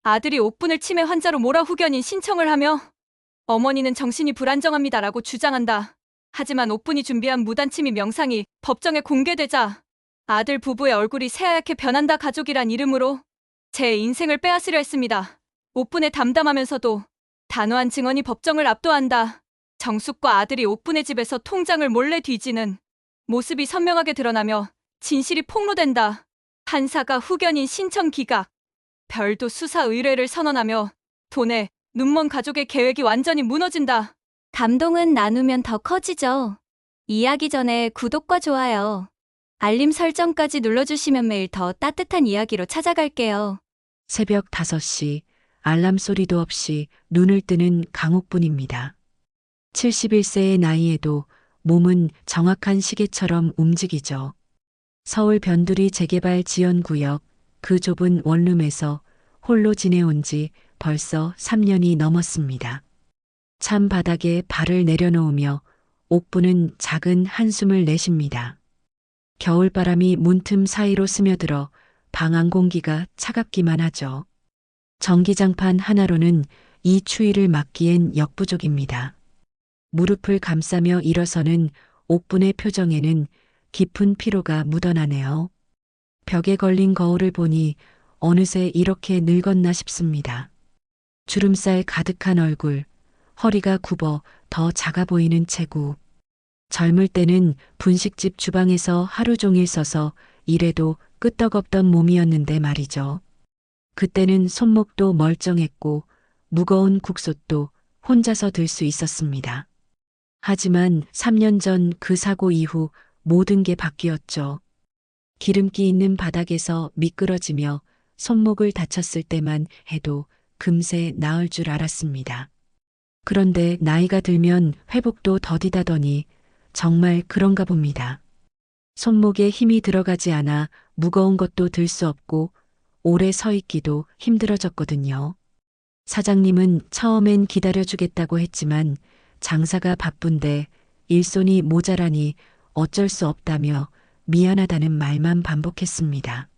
아들이 옥분을 치매 환자로 몰아후견인 신청을 하며 어머니는 정신이 불안정합니다라고 주장한다. 하지만 옥분이 준비한 무단침입 영상이 법정에 공개되자 아들 부부의 얼굴이 새하얗게 변한다 가족이란 이름으로 제 인생을 빼앗으려 했습니다. 옥분에 담담하면서도 단호한 증언이 법정을 압도한다. 정숙과 아들이 옥분의 집에서 통장을 몰래 뒤지는 모습이 선명하게 드러나며 진실이 폭로된다. 판사가 후견인 신청 기각, 별도 수사 의뢰를 선언하며 돈에 눈먼 가족의 계획이 완전히 무너진다. 감동은 나누면 더 커지죠. 이야기 전에 구독과 좋아요, 알림 설정까지 눌러주시면 매일 더 따뜻한 이야기로 찾아갈게요. 새벽 5시 알람 소리도 없이 눈을 뜨는 강옥분입니다. 71세의 나이에도 몸은 정확한 시계처럼 움직이죠. 서울 변두리 재개발 지연구역 그 좁은 원룸에서 홀로 지내온 지 벌써 3년이 넘었습니다. 찬 바닥에 발을 내려놓으며 옥분은 작은 한숨을 내쉽니다. 겨울바람이 문틈 사이로 스며들어 방 안 공기가 차갑기만 하죠. 전기장판 하나로는 이 추위를 막기엔 역부족입니다. 무릎을 감싸며 일어서는 옥분의 표정에는 깊은 피로가 묻어나네요. 벽에 걸린 거울을 보니 어느새 이렇게 늙었나 싶습니다. 주름살 가득한 얼굴, 허리가 굽어 더 작아 보이는 체구. 젊을 때는 분식집 주방에서 하루 종일 서서 일해도 끄떡없던 몸이었는데 말이죠. 그때는 손목도 멀쩡했고 무거운 국솥도 혼자서 들 수 있었습니다. 하지만 3년 전 그 사고 이후 모든 게 바뀌었죠. 기름기 있는 바닥에서 미끄러지며 손목을 다쳤을 때만 해도 금세 나을 줄 알았습니다. 그런데 나이가 들면 회복도 더디다더니 정말 그런가 봅니다. 손목에 힘이 들어가지 않아 무거운 것도 들 수 없고 오래 서 있기도 힘들어졌거든요. 사장님은 처음엔 기다려주겠다고 했지만 장사가 바쁜데 일손이 모자라니 어쩔 수 없다며 미안하다는 말만 반복했습니다.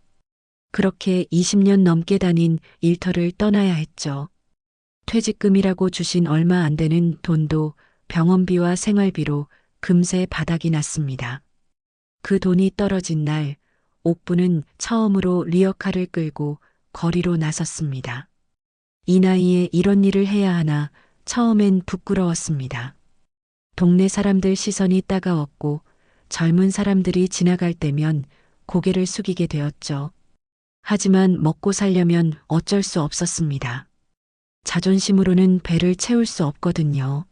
그렇게 20년 넘게 다닌 일터를 떠나야 했죠. 퇴직금이라고 주신 얼마 안 되는 돈도 병원비와 생활비로 금세 바닥이 났습니다. 그 돈이 떨어진 날, 옥분은 처음으로 리어카를 끌고 거리로 나섰습니다. 이 나이에 이런 일을 해야 하나 처음엔 부끄러웠습니다. 동네 사람들 시선이 따가웠고 젊은 사람들이 지나갈 때면 고개를 숙이게 되었죠. 하지만 먹고 살려면 어쩔 수 없었습니다. 자존심으로는 배를 채울 수 없거든요.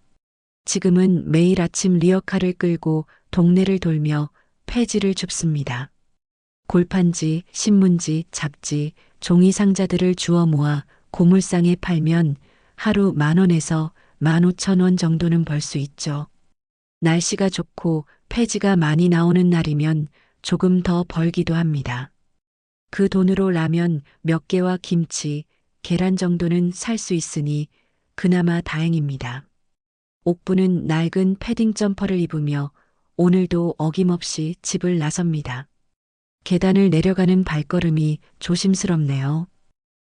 지금은 매일 아침 리어카를 끌고 동네를 돌며 폐지를 줍습니다. 골판지, 신문지, 잡지, 종이 상자들을 주워 모아 고물상에 팔면 하루 10,000원에서 15,000원 정도는 벌 수 있죠. 날씨가 좋고 폐지가 많이 나오는 날이면 조금 더 벌기도 합니다. 그 돈으로 라면 몇 개와 김치, 계란 정도는 살 수 있으니 그나마 다행입니다. 옥분은 낡은 패딩 점퍼를 입으며 오늘도 어김없이 집을 나섭니다. 계단을 내려가는 발걸음이 조심스럽네요.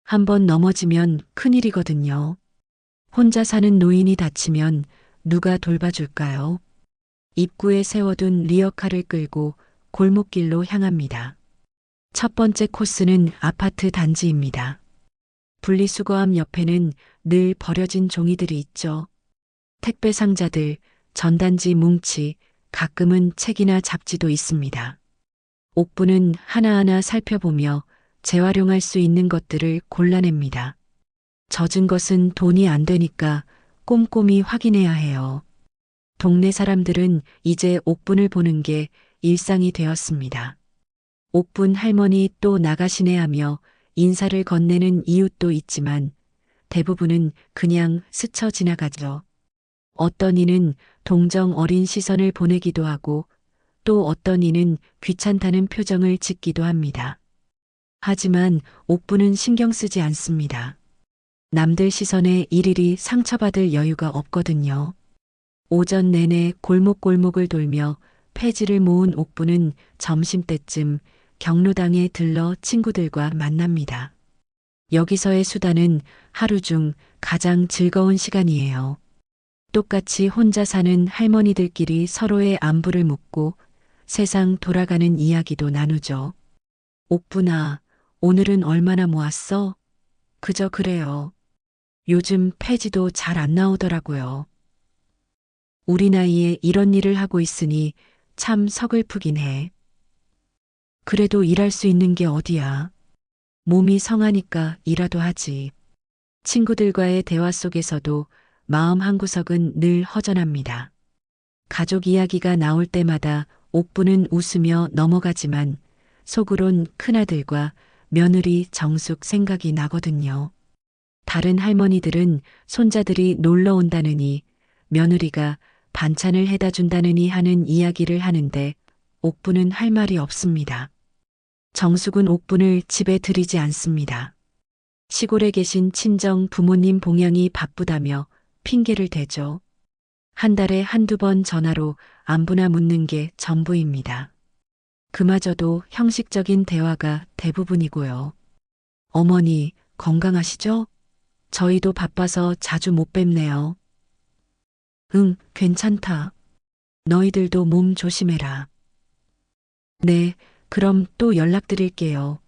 한번 넘어지면 큰일이거든요. 혼자 사는 노인이 다치면 누가 돌봐줄까요? 입구에 세워둔 리어카를 끌고 골목길로 향합니다. 첫 번째 코스는 아파트 단지입니다. 분리수거함 옆에는 늘 버려진 종이들이 있죠. 택배 상자들, 전단지 뭉치, 가끔은 책이나 잡지도 있습니다. 옥분은 하나하나 살펴보며 재활용할 수 있는 것들을 골라냅니다. 젖은 것은 돈이 안 되니까 꼼꼼히 확인해야 해요. 동네 사람들은 이제 옥분을 보는 게 일상이 되었습니다. 옥분 할머니 또 나가시네 하며 인사를 건네는 이웃도 있지만 대부분은 그냥 스쳐 지나가죠. 어떤 이는 동정 어린 시선을 보내기도 하고 또 어떤 이는 귀찮다는 표정을 짓기도 합니다. 하지만 옥분은 신경 쓰지 않습니다. 남들 시선에 일일이 상처받을 여유가 없거든요. 오전 내내 골목골목을 돌며 폐지를 모은 옥분은 점심때쯤 경로당에 들러 친구들과 만납니다. 여기서의 수다는 하루 중 가장 즐거운 시간이에요. 똑같이 혼자 사는 할머니들끼리 서로의 안부를 묻고 세상 돌아가는 이야기도 나누죠. 옥분아, 오늘은 얼마나 모았어? 그저 그래요. 요즘 폐지도 잘 안 나오더라고요. 우리 나이에 이런 일을 하고 있으니 참 서글프긴 해. 그래도 일할 수 있는 게 어디야. 몸이 성하니까 일하도 하지. 친구들과의 대화 속에서도 마음 한구석은 늘 허전합니다. 가족 이야기가 나올 때마다 옥부는 웃으며 넘어가지만 속으론 큰아들과 며느리 정숙 생각이 나거든요. 다른 할머니들은 손자들이 놀러 온다느니 며느리가 반찬을 해다 준다느니 하는 이야기를 하는데 옥부는 할 말이 없습니다. 정숙은 옥분을 집에 들이지 않습니다. 시골에 계신 친정 부모님 봉양이 바쁘다며 핑계를 대죠. 한 달에 한두 번 전화로 안부나 묻는 게 전부입니다. 그마저도 형식적인 대화가 대부분이고요. 어머니, 건강하시죠? 저희도 바빠서 자주 못 뵙네요. 응, 괜찮다. 너희들도 몸 조심해라. 네, 그럼 또 연락드릴게요.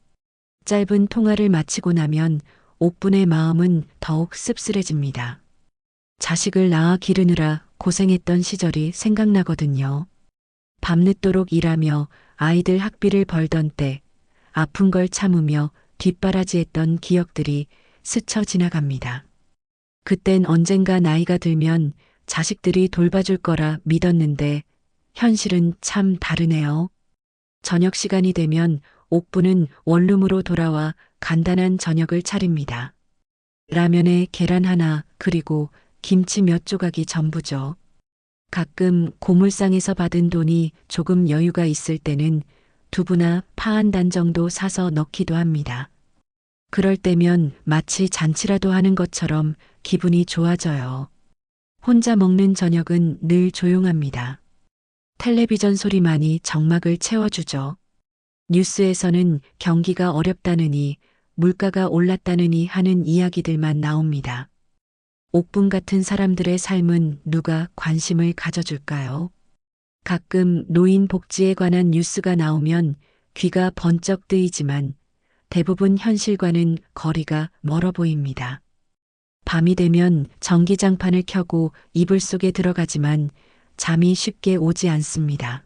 짧은 통화를 마치고 나면 옥분의 마음은 더욱 씁쓸해집니다. 자식을 낳아 기르느라 고생했던 시절이 생각나거든요. 밤늦도록 일하며 아이들 학비를 벌던 때 아픈 걸 참으며 뒷바라지했던 기억들이 스쳐 지나갑니다. 그땐 언젠가 나이가 들면 자식들이 돌봐줄 거라 믿었는데 현실은 참 다르네요. 저녁 시간이 되면 옥부는 원룸으로 돌아와 간단한 저녁을 차립니다. 라면에 계란 하나 그리고 김치 몇 조각이 전부죠. 가끔 고물상에서 받은 돈이 조금 여유가 있을 때는 두부나 파 한 단 정도 사서 넣기도 합니다. 그럴 때면 마치 잔치라도 하는 것처럼 기분이 좋아져요. 혼자 먹는 저녁은 늘 조용합니다. 텔레비전 소리만이 정막을 채워주죠. 뉴스에서는 경기가 어렵다느니 물가가 올랐다느니 하는 이야기들만 나옵니다. 옥분 같은 사람들의 삶은 누가 관심을 가져줄까요? 가끔 노인 복지에 관한 뉴스가 나오면 귀가 번쩍 뜨이지만 대부분 현실과는 거리가 멀어 보입니다. 밤이 되면 전기장판을 켜고 이불 속에 들어가지만 잠이 쉽게 오지 않습니다.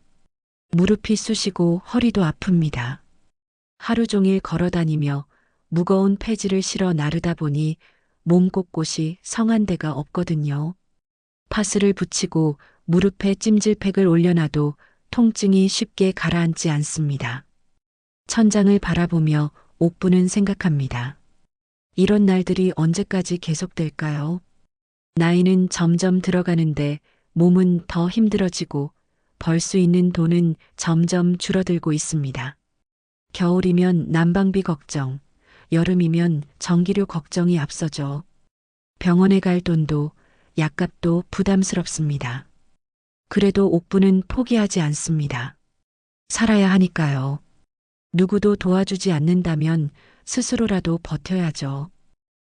무릎이 쑤시고 허리도 아픕니다. 하루 종일 걸어 다니며 무거운 폐지를 실어 나르다 보니 몸 곳곳이 성한 데가 없거든요. 파스를 붙이고 무릎에 찜질팩을 올려놔도 통증이 쉽게 가라앉지 않습니다. 천장을 바라보며 옥부는 생각합니다. 이런 날들이 언제까지 계속될까요? 나이는 점점 들어가는데 몸은 더 힘들어지고 벌 수 있는 돈은 점점 줄어들고 있습니다. 겨울이면 난방비 걱정, 여름이면 전기료 걱정이 앞서죠. 병원에 갈 돈도 약값도 부담스럽습니다. 그래도 옥부는 포기하지 않습니다. 살아야 하니까요. 누구도 도와주지 않는다면 스스로라도 버텨야죠.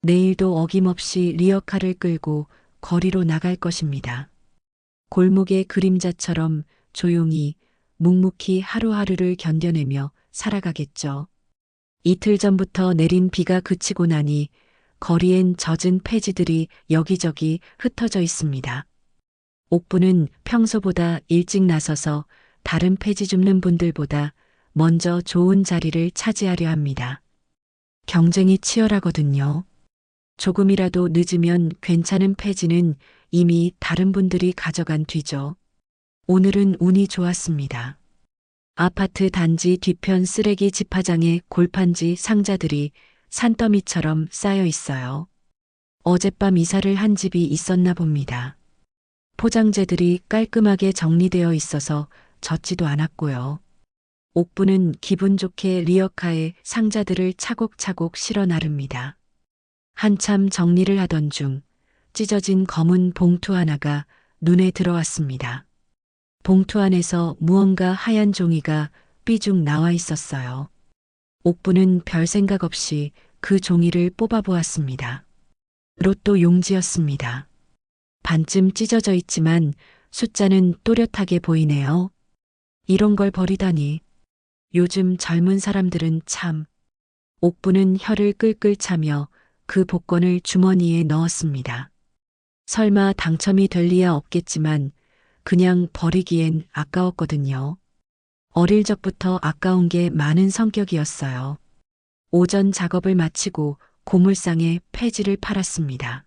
내일도 어김없이 리어카를 끌고 거리로 나갈 것입니다. 골목의 그림자처럼 조용히 묵묵히 하루하루를 견뎌내며 살아가겠죠. 이틀 전부터 내린 비가 그치고 나니 거리엔 젖은 폐지들이 여기저기 흩어져 있습니다. 옥부는 평소보다 일찍 나서서 다른 폐지 줍는 분들보다 먼저 좋은 자리를 차지하려 합니다. 경쟁이 치열하거든요. 조금이라도 늦으면 괜찮은 폐지는 이미 다른 분들이 가져간 뒤죠. 오늘은 운이 좋았습니다. 아파트 단지 뒤편 쓰레기 집화장에 골판지 상자들이 산더미처럼 쌓여 있어요. 어젯밤 이사를 한 집이 있었나 봅니다. 포장재들이 깔끔하게 정리되어 있어서 젖지도 않았고요. 옥부는 기분 좋게 리어카에 상자들을 차곡차곡 실어 나릅니다. 한참 정리를 하던 중 찢어진 검은 봉투 하나가 눈에 들어왔습니다. 봉투 안에서 무언가 하얀 종이가 삐죽 나와 있었어요. 옥부는 별 생각 없이 그 종이를 뽑아보았습니다. 로또 용지였습니다. 반쯤 찢어져 있지만 숫자는 또렷하게 보이네요. 이런 걸 버리다니. 요즘 젊은 사람들은 참. 옥부는 혀를 끌끌 차며 그 복권을 주머니에 넣었습니다. 설마 당첨이 될 리야 없겠지만 그냥 버리기엔 아까웠거든요. 어릴 적부터 아까운 게 많은 성격이었어요. 오전 작업을 마치고 고물상에 폐지를 팔았습니다.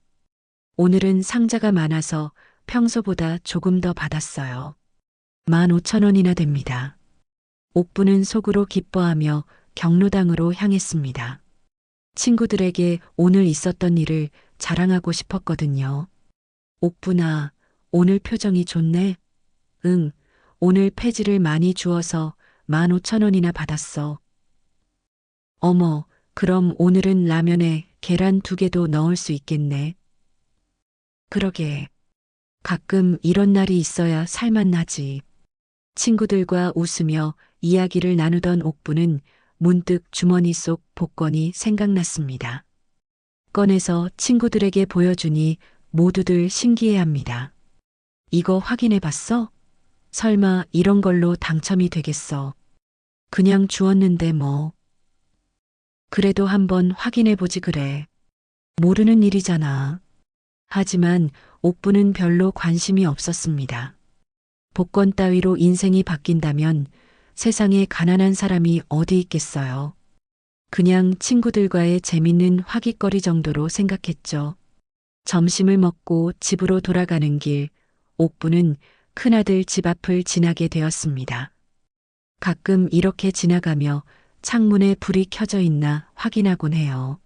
오늘은 상자가 많아서 평소보다 조금 더 받았어요. 15,000원이나 됩니다. 옥부는 속으로 기뻐하며 경로당으로 향했습니다. 친구들에게 오늘 있었던 일을 자랑하고 싶었거든요. 옥부나, 오늘 표정이 좋네. 응, 오늘 폐지를 많이 주어서 15,000원이나 받았어. 어머, 그럼 오늘은 라면에 계란 2개도 넣을 수 있겠네. 그러게. 가끔 이런 날이 있어야 살맛나지. 친구들과 웃으며 이야기를 나누던 옥부는 문득 주머니 속 복권이 생각났습니다. 꺼내서 친구들에게 보여주니 모두들 신기해합니다. 이거 확인해 봤어? 설마 이런 걸로 당첨이 되겠어. 그냥 주었는데 뭐. 그래도 한번 확인해 보지 그래. 모르는 일이잖아. 하지만 옥부는 별로 관심이 없었습니다. 복권 따위로 인생이 바뀐다면 세상에 가난한 사람이 어디 있겠어요. 그냥 친구들과의 재밌는 화깃거리 정도로 생각했죠. 점심을 먹고 집으로 돌아가는 길, 옥부는 큰아들 집 앞을 지나게 되었습니다. 가끔 이렇게 지나가며 창문에 불이 켜져 있나 확인하곤 해요.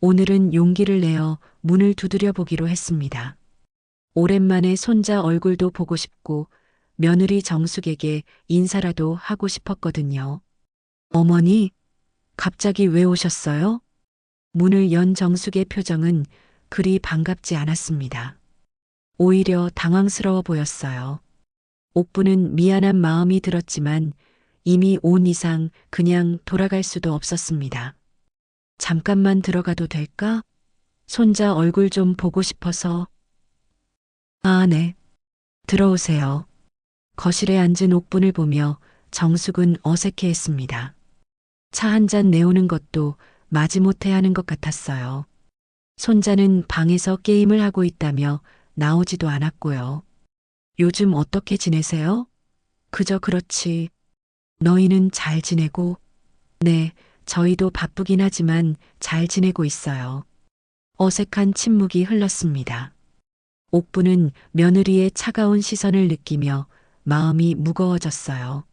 오늘은 용기를 내어 문을 두드려 보기로 했습니다. 오랜만에 손자 얼굴도 보고 싶고 며느리 정숙에게 인사라도 하고 싶었거든요. 어머니, 갑자기 왜 오셨어요? 문을 연 정숙의 표정은 그리 반갑지 않았습니다. 오히려 당황스러워 보였어요. 옥부는 미안한 마음이 들었지만 이미 온 이상 그냥 돌아갈 수도 없었습니다. 잠깐만 들어가도 될까? 손자 얼굴 좀 보고 싶어서. 아, 네. 들어오세요. 거실에 앉은 옥분을 보며 정숙은 어색해했습니다. 차 한 잔 내오는 것도 마지못해 하는 것 같았어요. 손자는 방에서 게임을 하고 있다며 나오지도 않았고요. 요즘 어떻게 지내세요? 그저 그렇지. 너희는 잘 지내고? 네, 저희도 바쁘긴 하지만 잘 지내고 있어요. 어색한 침묵이 흘렀습니다. 옥부는 며느리의 차가운 시선을 느끼며 마음이 무거워졌어요.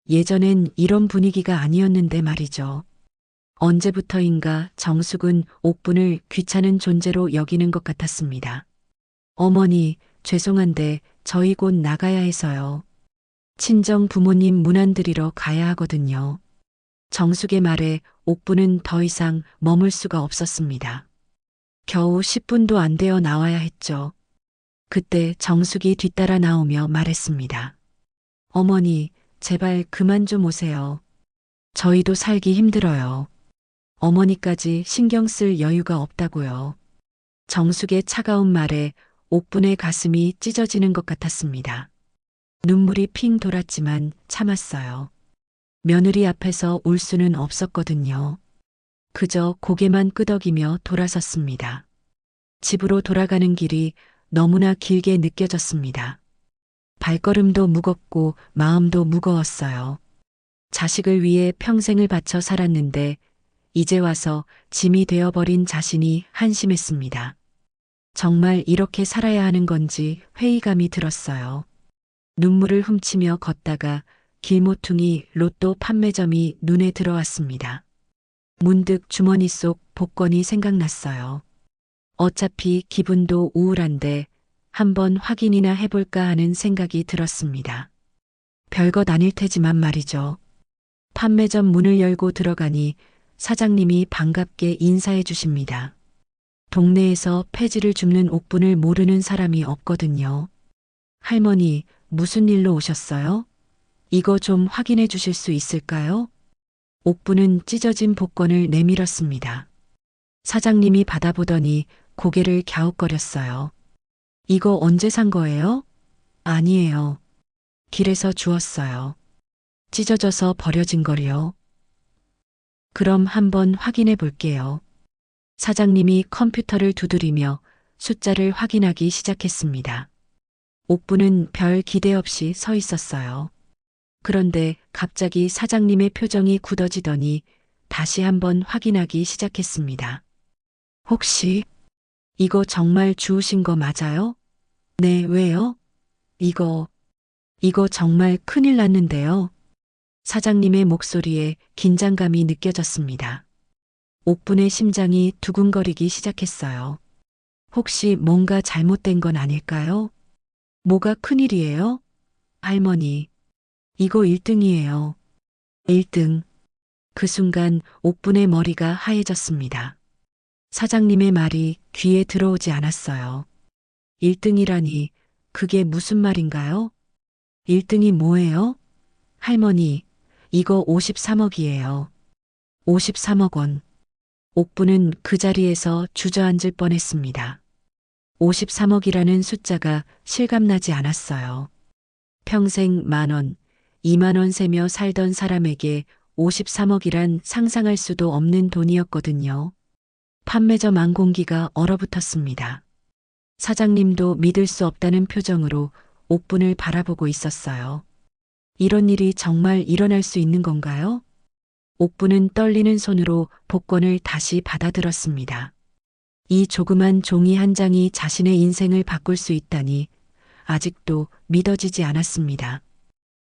예전엔 이런 분위기가 아니었는데 말이죠. 언제부터인가 정숙은 옥분을 귀찮은 존재로 여기는 것 같았습니다. 어머니, 죄송한데 저희 곧 나가야 해서요. 친정 부모님 문안드리러 가야 하거든요. 정숙의 말에 옥부는 더 이상 머물 수가 없었습니다. 겨우 10분도 안 되어 나와야 했죠. 그때 정숙이 뒤따라 나오며 말했습니다. 어머니, 제발 그만 좀 오세요. 저희도 살기 힘들어요. 어머니까지 신경 쓸 여유가 없다고요. 정숙의 차가운 말에 옥분의 가슴이 찢어지는 것 같았습니다. 눈물이 핑 돌았지만 참았어요. 며느리 앞에서 울 수는 없었거든요. 그저 고개만 끄덕이며 돌아섰습니다. 집으로 돌아가는 길이 너무나 길게 느껴졌습니다. 발걸음도 무겁고 마음도 무거웠어요. 자식을 위해 평생을 바쳐 살았는데 이제 와서 짐이 되어버린 자신이 한심했습니다. 정말 이렇게 살아야 하는 건지 회의감이 들었어요. 눈물을 훔치며 걷다가 길모퉁이 로또 판매점이 눈에 들어왔습니다. 문득 주머니 속 복권이 생각났어요. 어차피 기분도 우울한데 한번 확인이나 해볼까 하는 생각이 들었습니다. 별것 아닐 테지만 말이죠. 판매점 문을 열고 들어가니 사장님이 반갑게 인사해 주십니다. 동네에서 폐지를 줍는 옥분을 모르는 사람이 없거든요. 할머니, 무슨 일로 오셨어요? 이거 좀 확인해 주실 수 있을까요? 옥분은 찢어진 복권을 내밀었습니다. 사장님이 받아보더니 고개를 갸웃거렸어요. 이거 언제 산 거예요? 아니에요. 길에서 주웠어요. 찢어져서 버려진 거리요. 그럼 한번 확인해 볼게요. 사장님이 컴퓨터를 두드리며 숫자를 확인하기 시작했습니다. 옥부는 별 기대 없이 서 있었어요. 그런데 갑자기 사장님의 표정이 굳어지더니 다시 한번 확인하기 시작했습니다. 혹시 이거 정말 주우신 거 맞아요? 네, 왜요? 이거 정말 큰일 났는데요. 사장님의 목소리에 긴장감이 느껴졌습니다. 옥분의 심장이 두근거리기 시작했어요. 혹시 뭔가 잘못된 건 아닐까요? 뭐가 큰일이에요? 할머니, 이거 1등이에요. 1등. 그 순간 옥분의 머리가 하얘졌습니다. 사장님의 말이 귀에 들어오지 않았어요. 1등이라니, 그게 무슨 말인가요? 1등이 뭐예요? 할머니, 이거 53억이에요. 53억 원. 옥부는 그 자리에서 주저앉을 뻔했습니다. 53억이라는 숫자가 실감나지 않았어요. 평생 10,000원, 20,000원 세며 살던 사람에게 53억이란 상상할 수도 없는 돈이었거든요. 판매점 안공기가 얼어붙었습니다. 사장님도 믿을 수 없다는 표정으로 옥분을 바라보고 있었어요. 이런 일이 정말 일어날 수 있는 건가요? 옥분은 떨리는 손으로 복권을 다시 받아들었습니다. 이 조그만 종이 한 장이 자신의 인생을 바꿀 수 있다니 아직도 믿어지지 않았습니다.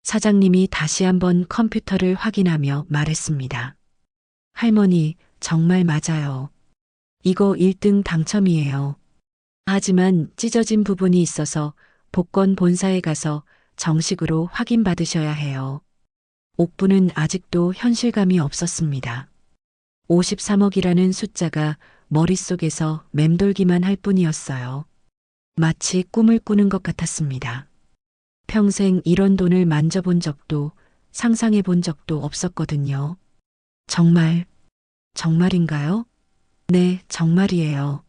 사장님이 다시 한번 컴퓨터를 확인하며 말했습니다. 할머니, 정말 맞아요. 이거 1등 당첨이에요. 하지만 찢어진 부분이 있어서 복권 본사에 가서 정식으로 확인받으셔야 해요. 옥부는 아직도 현실감이 없었습니다. 53억이라는 숫자가 머릿속에서 맴돌기만 할 뿐이었어요. 마치 꿈을 꾸는 것 같았습니다. 평생 이런 돈을 만져본 적도 상상해 본 적도 없었거든요. 정말인가요? 네, 정말이에요.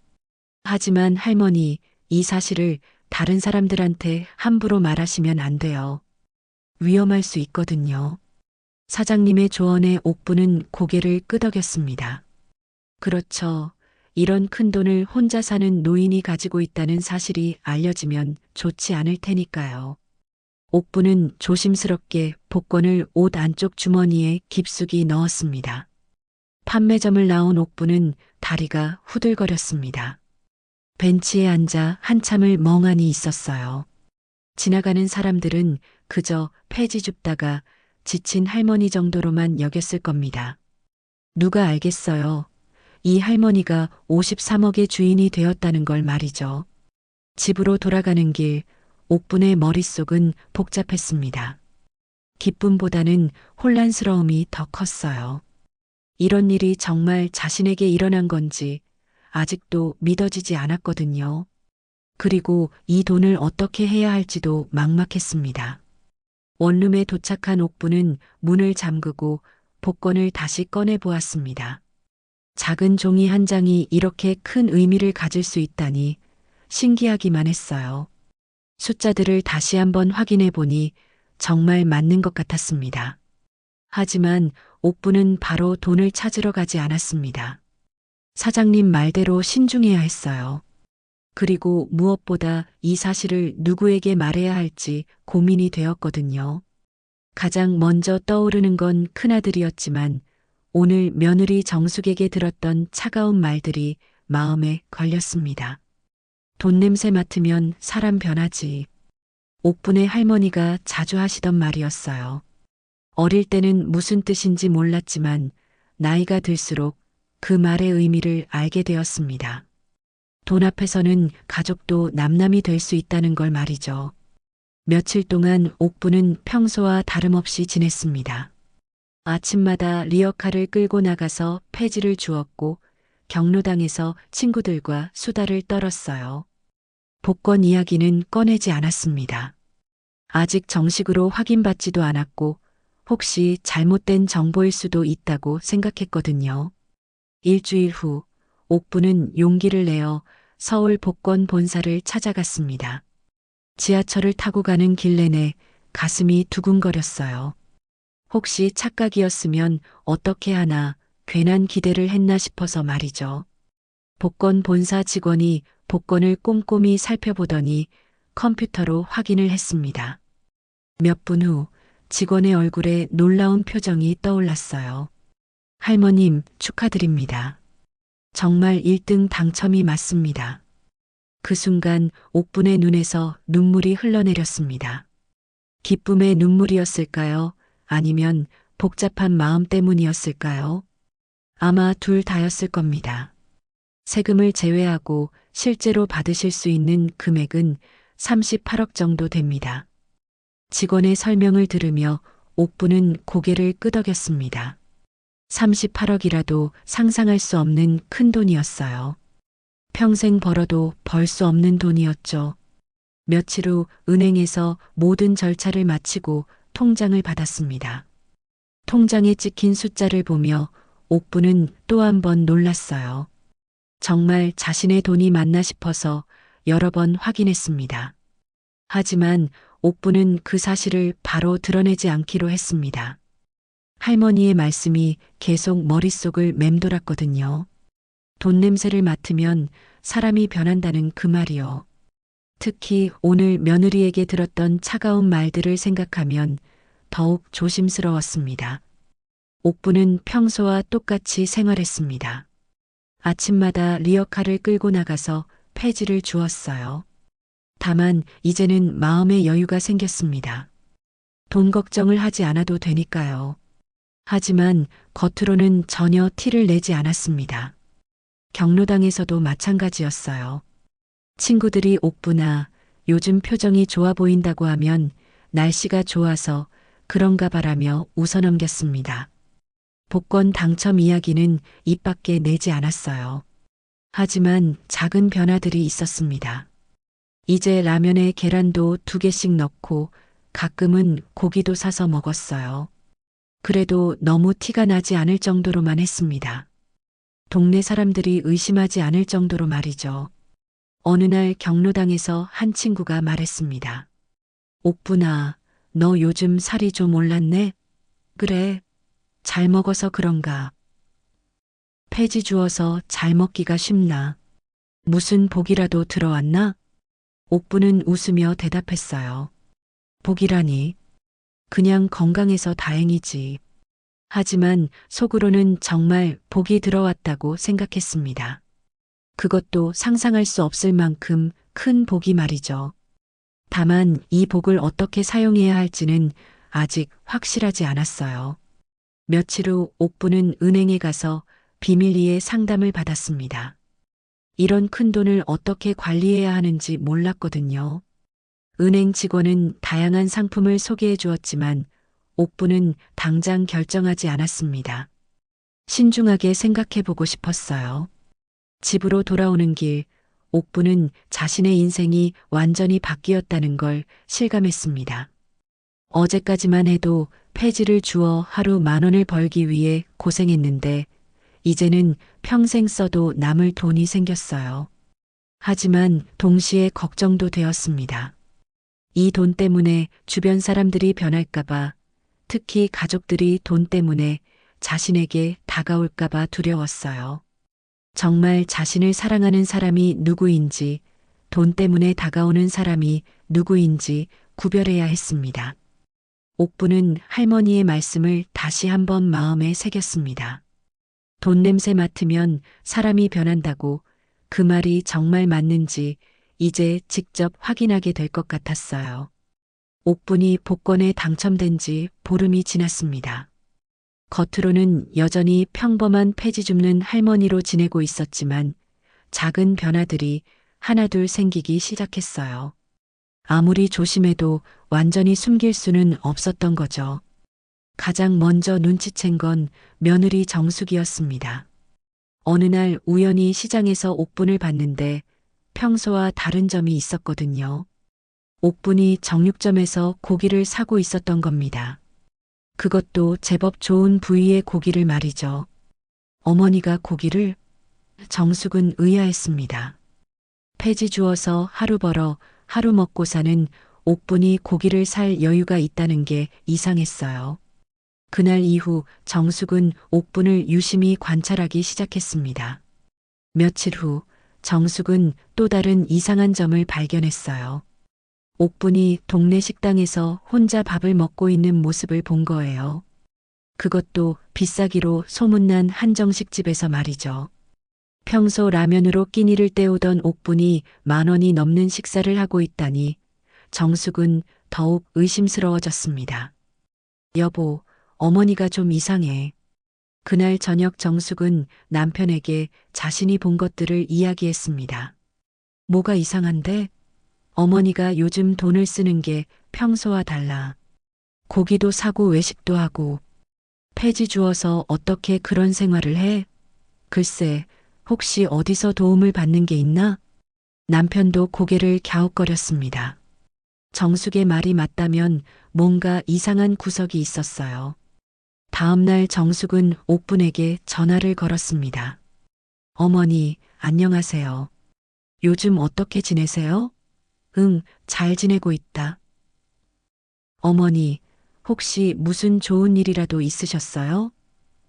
하지만 할머니, 이 사실을 다른 사람들한테 함부로 말하시면 안 돼요. 위험할 수 있거든요. 사장님의 조언에 옥부는 고개를 끄덕였습니다. 그렇죠. 이런 큰 돈을 혼자 사는 노인이 가지고 있다는 사실이 알려지면 좋지 않을 테니까요. 옥부는 조심스럽게 복권을 옷 안쪽 주머니에 깊숙이 넣었습니다. 판매점을 나온 옥부는 다리가 후들거렸습니다. 벤치에 앉아 한참을 멍하니 있었어요. 지나가는 사람들은 그저 폐지 줍다가 지친 할머니 정도로만 여겼을 겁니다. 누가 알겠어요. 이 할머니가 53억의 주인이 되었다는 걸 말이죠. 집으로 돌아가는 길, 옥분의 머릿속은 복잡했습니다. 기쁨보다는 혼란스러움이 더 컸어요. 이런 일이 정말 자신에게 일어난 건지 아직도 믿어지지 않았거든요. 그리고 이 돈을 어떻게 해야 할지도 막막했습니다. 원룸에 도착한 옥부는 문을 잠그고 복권을 다시 꺼내 보았습니다. 작은 종이 한 장이 이렇게 큰 의미를 가질 수 있다니 신기하기만 했어요. 숫자들을 다시 한번 확인해 보니 정말 맞는 것 같았습니다. 하지만 옥부는 바로 돈을 찾으러 가지 않았습니다. 사장님 말대로 신중해야 했어요. 그리고 무엇보다 이 사실을 누구에게 말해야 할지 고민이 되었거든요. 가장 먼저 떠오르는 건 큰아들이었지만 오늘 며느리 정숙에게 들었던 차가운 말들이 마음에 걸렸습니다. 돈 냄새 맡으면 사람 변하지. 옥분의 할머니가 자주 하시던 말이었어요. 어릴 때는 무슨 뜻인지 몰랐지만 나이가 들수록 그 말의 의미를 알게 되었습니다. 돈 앞에서는 가족도 남남이 될 수 있다는 걸 말이죠. 며칠 동안 옥부는 평소와 다름없이 지냈습니다. 아침마다 리어카를 끌고 나가서 폐지를 주었고 경로당에서 친구들과 수다를 떨었어요. 복권 이야기는 꺼내지 않았습니다. 아직 정식으로 확인받지도 않았고 혹시 잘못된 정보일 수도 있다고 생각했거든요. 일주일 후 옥부는 용기를 내어 서울 복권 본사를 찾아갔습니다. 지하철을 타고 가는 길 내내 가슴이 두근거렸어요. 혹시 착각이었으면 어떻게 하나 괜한 기대를 했나 싶어서 말이죠. 복권 본사 직원이 복권을 꼼꼼히 살펴보더니 컴퓨터로 확인을 했습니다. 몇 분 후 직원의 얼굴에 놀라운 표정이 떠올랐어요. 할머님, 축하드립니다. 정말 1등 당첨이 맞습니다. 그 순간 옥분의 눈에서 눈물이 흘러내렸습니다. 기쁨의 눈물이었을까요? 아니면 복잡한 마음 때문이었을까요? 아마 둘 다였을 겁니다. 세금을 제외하고 실제로 받으실 수 있는 금액은 38억 정도 됩니다. 직원의 설명을 들으며 옥부는 고개를 끄덕였습니다. 38억이라도 상상할 수 없는 큰 돈이었어요. 평생 벌어도 벌 수 없는 돈이었죠. 며칠 후 은행에서 모든 절차를 마치고 통장을 받았습니다. 통장에 찍힌 숫자를 보며 옥부는 또 한 번 놀랐어요. 정말 자신의 돈이 맞나 싶어서 여러 번 확인했습니다. 하지만 옥부는 그 사실을 바로 드러내지 않기로 했습니다. 할머니의 말씀이 계속 머릿속을 맴돌았거든요. 돈 냄새를 맡으면 사람이 변한다는 그 말이요. 특히 오늘 며느리에게 들었던 차가운 말들을 생각하면 더욱 조심스러웠습니다. 옥부는 평소와 똑같이 생활했습니다. 아침마다 리어카를 끌고 나가서 폐지를 주었어요. 다만 이제는 마음의 여유가 생겼습니다. 돈 걱정을 하지 않아도 되니까요. 하지만 겉으로는 전혀 티를 내지 않았습니다. 경로당에서도 마찬가지였어요. 친구들이 옥부나 요즘 표정이 좋아 보인다고 하면 날씨가 좋아서 그런가 바라며 웃어넘겼습니다. 복권 당첨 이야기는 입 밖에 내지 않았어요. 하지만 작은 변화들이 있었습니다. 이제 라면에 계란도 2개씩 넣고 가끔은 고기도 사서 먹었어요. 그래도 너무 티가 나지 않을 정도로만 했습니다. 동네 사람들이 의심하지 않을 정도로 말이죠. 어느 날 경로당에서 한 친구가 말했습니다. 옥부나, 너 요즘 살이 좀 올랐네? 그래, 잘 먹어서 그런가. 폐지 주어서 잘 먹기가 쉽나? 무슨 복이라도 들어왔나? 옥부는 웃으며 대답했어요. 복이라니. 그냥 건강해서 다행이지. 하지만 속으로는 정말 복이 들어왔다고 생각했습니다. 그것도 상상할 수 없을 만큼 큰 복이 말이죠. 다만 이 복을 어떻게 사용해야 할지는 아직 확실하지 않았어요. 며칠 후 옥부는 은행에 가서 비밀리에 상담을 받았습니다. 이런 큰 돈을 어떻게 관리해야 하는지 몰랐거든요. 은행 직원은 다양한 상품을 소개해 주었지만 옥부는 당장 결정하지 않았습니다. 신중하게 생각해 보고 싶었어요. 집으로 돌아오는 길, 옥부는 자신의 인생이 완전히 바뀌었다는 걸 실감했습니다. 어제까지만 해도 폐지를 주어 하루 10,000원을 벌기 위해 고생했는데 이제는 평생 써도 남을 돈이 생겼어요. 하지만 동시에 걱정도 되었습니다. 이 돈 때문에 주변 사람들이 변할까봐, 특히 가족들이 돈 때문에 자신에게 다가올까봐 두려웠어요. 정말 자신을 사랑하는 사람이 누구인지, 돈 때문에 다가오는 사람이 누구인지 구별해야 했습니다. 옥부는 할머니의 말씀을 다시 한번 마음에 새겼습니다. 돈 냄새 맡으면 사람이 변한다고 그 말이 정말 맞는지 이제 직접 확인하게 될 것 같았어요. 옥분이 복권에 당첨된 지 보름이 지났습니다. 겉으로는 여전히 평범한 폐지 줍는 할머니로 지내고 있었지만 작은 변화들이 하나둘 생기기 시작했어요. 아무리 조심해도 완전히 숨길 수는 없었던 거죠. 가장 먼저 눈치챈 건 며느리 정숙이었습니다. 어느 날 우연히 시장에서 옥분을 봤는데 평소와 다른 점이 있었거든요. 옥분이 정육점에서 고기를 사고 있었던 겁니다. 그것도 제법 좋은 부위의 고기를 말이죠. 어머니가 고기를? 정숙은 의아했습니다. 폐지 주어서 하루 벌어 하루 먹고 사는 옥분이 고기를 살 여유가 있다는 게 이상했어요. 그날 이후 정숙은 옥분을 유심히 관찰하기 시작했습니다. 며칠 후 정숙은 또 다른 이상한 점을 발견했어요. 옥분이 동네 식당에서 혼자 밥을 먹고 있는 모습을 본 거예요. 그것도 비싸기로 소문난 한정식 집에서 말이죠. 평소 라면으로 끼니를 때우던 옥분이 10,000원이 넘는 식사를 하고 있다니 정숙은 더욱 의심스러워졌습니다. 여보, 어머니가 좀 이상해. 그날 저녁 정숙은 남편에게 자신이 본 것들을 이야기했습니다. 뭐가 이상한데? 어머니가 요즘 돈을 쓰는 게 평소와 달라. 고기도 사고 외식도 하고. 폐지 주어서 어떻게 그런 생활을 해? 글쎄, 혹시 어디서 도움을 받는 게 있나? 남편도 고개를 갸웃거렸습니다. 정숙의 말이 맞다면 뭔가 이상한 구석이 있었어요. 다음 날 정숙은 옥분에게 전화를 걸었습니다. 어머니, 안녕하세요. 요즘 어떻게 지내세요? 응, 잘 지내고 있다. 어머니, 혹시 무슨 좋은 일이라도 있으셨어요?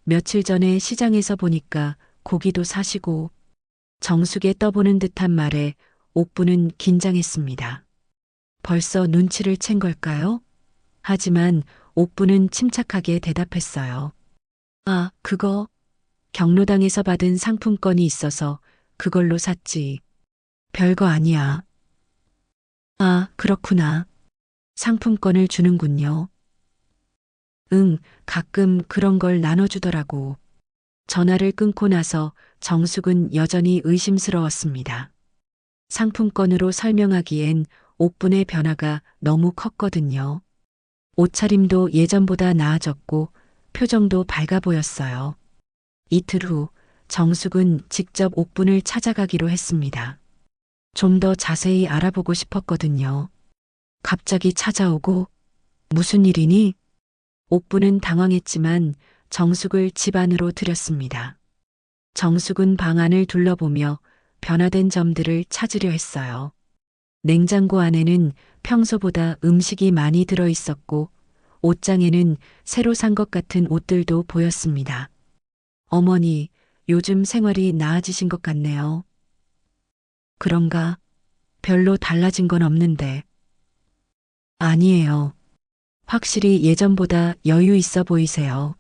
며칠 전에 시장에서 보니까 고기도 사시고. 정숙의 떠보는 듯한 말에 옥분은 긴장했습니다. 벌써 눈치를 챈 걸까요? 하지만 옥분은 침착하게 대답했어요. 아, 그거 경로당에서 받은 상품권이 있어서 그걸로 샀지. 별거 아니야. 아, 그렇구나. 상품권을 주는군요. 응, 가끔 그런 걸 나눠주더라고. 전화를 끊고 나서 정숙은 여전히 의심스러웠습니다. 상품권으로 설명하기엔 옥분의 변화가 너무 컸거든요. 옷차림도 예전보다 나아졌고 표정도 밝아 보였어요. 이틀 후 정숙은 직접 옥분을 찾아가기로 했습니다. 좀 더 자세히 알아보고 싶었거든요. 갑자기 찾아오고 무슨 일이니? 옥분은 당황했지만 정숙을 집 안으로 들였습니다. 정숙은 방 안을 둘러보며 변화된 점들을 찾으려 했어요. 냉장고 안에는 평소보다 음식이 많이 들어 있었고 옷장에는 새로 산 것 같은 옷들도 보였습니다. 어머니, 요즘 생활이 나아지신 것 같네요. 그런가? 별로 달라진 건 없는데. 아니에요. 확실히 예전보다 여유 있어 보이세요.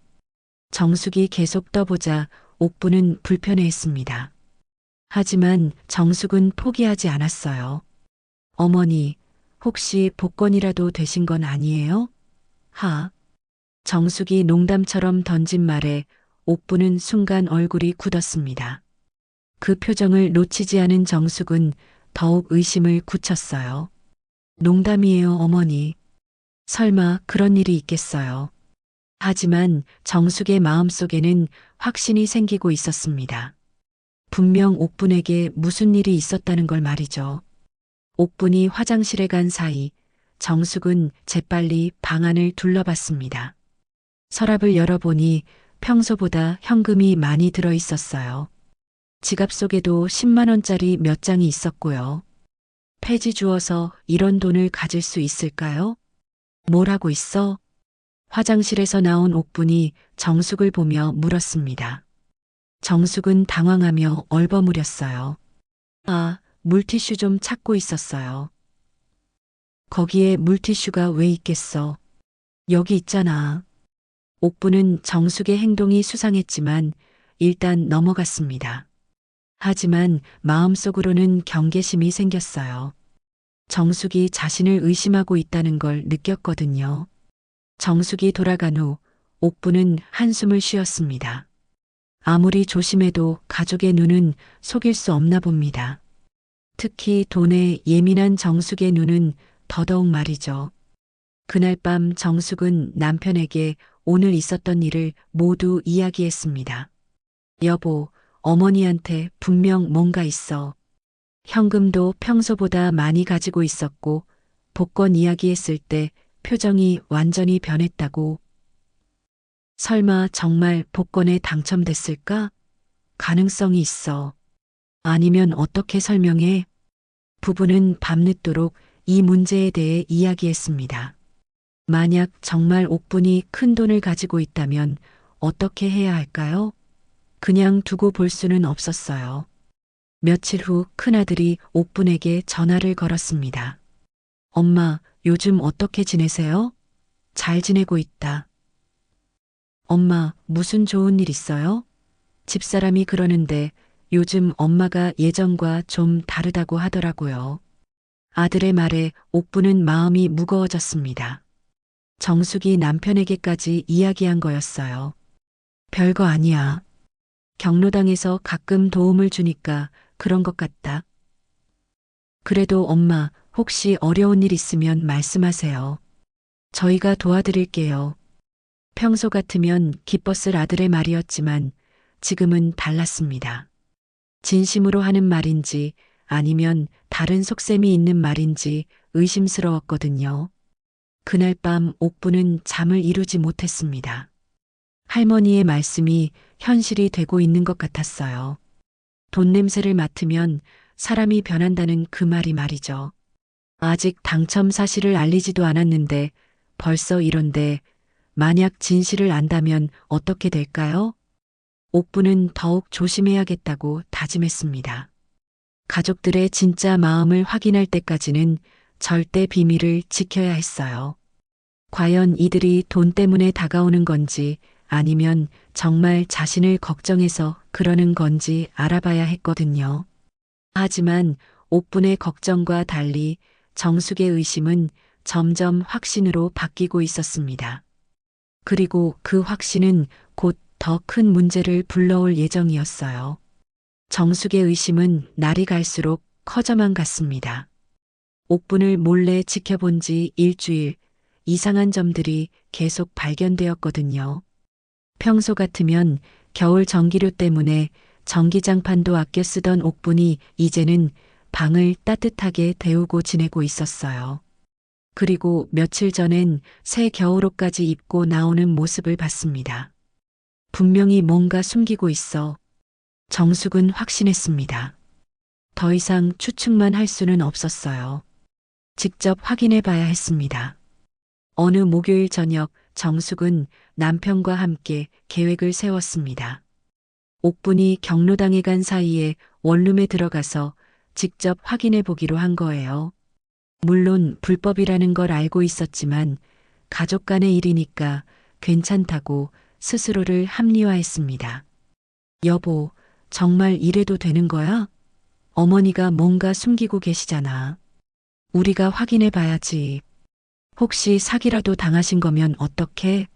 정숙이 계속 떠보자 옥분은 불편해했습니다. 하지만 정숙은 포기하지 않았어요. 어머니, 혹시 복권이라도 되신 건 아니에요? 하. 정숙이 농담처럼 던진 말에 옥분은 순간 얼굴이 굳었습니다. 그 표정을 놓치지 않은 정숙은 더욱 의심을 굳혔어요. 농담이에요, 어머니. 설마 그런 일이 있겠어요. 하지만 정숙의 마음속에는 확신이 생기고 있었습니다. 분명 옥분에게 무슨 일이 있었다는 걸 말이죠. 옥분이 화장실에 간 사이 정숙은 재빨리 방 안을 둘러봤습니다. 서랍을 열어보니 평소보다 현금이 많이 들어 있었어요. 지갑 속에도 10만 원짜리 몇 장이 있었고요. 폐지 주어서 이런 돈을 가질 수 있을까요? 뭘 하고 있어? 화장실에서 나온 옥분이 정숙을 보며 물었습니다. 정숙은 당황하며 얼버무렸어요. 아, 물티슈 좀 찾고 있었어요. 거기에 물티슈가 왜 있겠어? 여기 있잖아. 옥분은 정숙의 행동이 수상했지만 일단 넘어갔습니다. 하지만 마음속으로는 경계심이 생겼어요. 정숙이 자신을 의심하고 있다는 걸 느꼈거든요. 정숙이 돌아간 후 옥분은 한숨을 쉬었습니다. 아무리 조심해도 가족의 눈은 속일 수 없나 봅니다. 특히 돈에 예민한 정숙의 눈은 더더욱 말이죠. 그날 밤 정숙은 남편에게 오늘 있었던 일을 모두 이야기했습니다. 여보, 어머니한테 분명 뭔가 있어. 현금도 평소보다 많이 가지고 있었고 복권 이야기했을 때 표정이 완전히 변했다고. 설마 정말 복권에 당첨됐을까? 가능성이 있어. 아니면 어떻게 설명해? 부부는 밤늦도록 이 문제에 대해 이야기했습니다. 만약 정말 옥분이 큰 돈을 가지고 있다면 어떻게 해야 할까요? 그냥 두고 볼 수는 없었어요. 며칠 후 큰아들이 옥분에게 전화를 걸었습니다. 엄마, 요즘 어떻게 지내세요? 잘 지내고 있다. 엄마, 무슨 좋은 일 있어요? 집사람이 그러는데 요즘 엄마가 예전과 좀 다르다고 하더라고요. 아들의 말에 옥부는 마음이 무거워졌습니다. 정숙이 남편에게까지 이야기한 거였어요. 별거 아니야. 경로당에서 가끔 도움을 주니까 그런 것 같다. 그래도 엄마, 혹시 어려운 일 있으면 말씀하세요. 저희가 도와드릴게요. 평소 같으면 기뻤을 아들의 말이었지만 지금은 달랐습니다. 진심으로 하는 말인지 아니면 다른 속셈이 있는 말인지 의심스러웠거든요. 그날 밤 옥부는 잠을 이루지 못했습니다. 할머니의 말씀이 현실이 되고 있는 것 같았어요. 돈 냄새를 맡으면 사람이 변한다는 그 말이 말이죠. 아직 당첨 사실을 알리지도 않았는데 벌써 이런데 만약 진실을 안다면 어떻게 될까요? 옥부는 더욱 조심해야겠다고 다짐했습니다. 가족들의 진짜 마음을 확인할 때까지는 절대 비밀을 지켜야 했어요. 과연 이들이 돈 때문에 다가오는 건지 아니면 정말 자신을 걱정해서 그러는 건지 알아봐야 했거든요. 하지만 옥분의 걱정과 달리 정숙의 의심은 점점 확신으로 바뀌고 있었습니다. 그리고 그 확신은 곧 더 큰 문제를 불러올 예정이었어요. 정숙의 의심은 날이 갈수록 커져만 갔습니다. 옥분을 몰래 지켜본 지 일주일, 이상한 점들이 계속 발견되었거든요. 평소 같으면 겨울 전기료 때문에 전기장판도 아껴 쓰던 옥분이 이제는 방을 따뜻하게 데우고 지내고 있었어요. 그리고 며칠 전엔 새 겨울옷까지 입고 나오는 모습을 봤습니다. 분명히 뭔가 숨기고 있어. 정숙은 확신했습니다. 더 이상 추측만 할 수는 없었어요. 직접 확인해 봐야 했습니다. 어느 목요일 저녁 정숙은 남편과 함께 계획을 세웠습니다. 옥분이 경로당에 간 사이에 원룸에 들어가서 직접 확인해 보기로 한 거예요. 물론 불법이라는 걸 알고 있었지만 가족 간의 일이니까 괜찮다고 스스로를 합리화했습니다. 여보, 정말 이래도 되는 거야? 어머니가 뭔가 숨기고 계시잖아. 우리가 확인해 봐야지. 혹시 사기라도 당하신 거면 어떡해?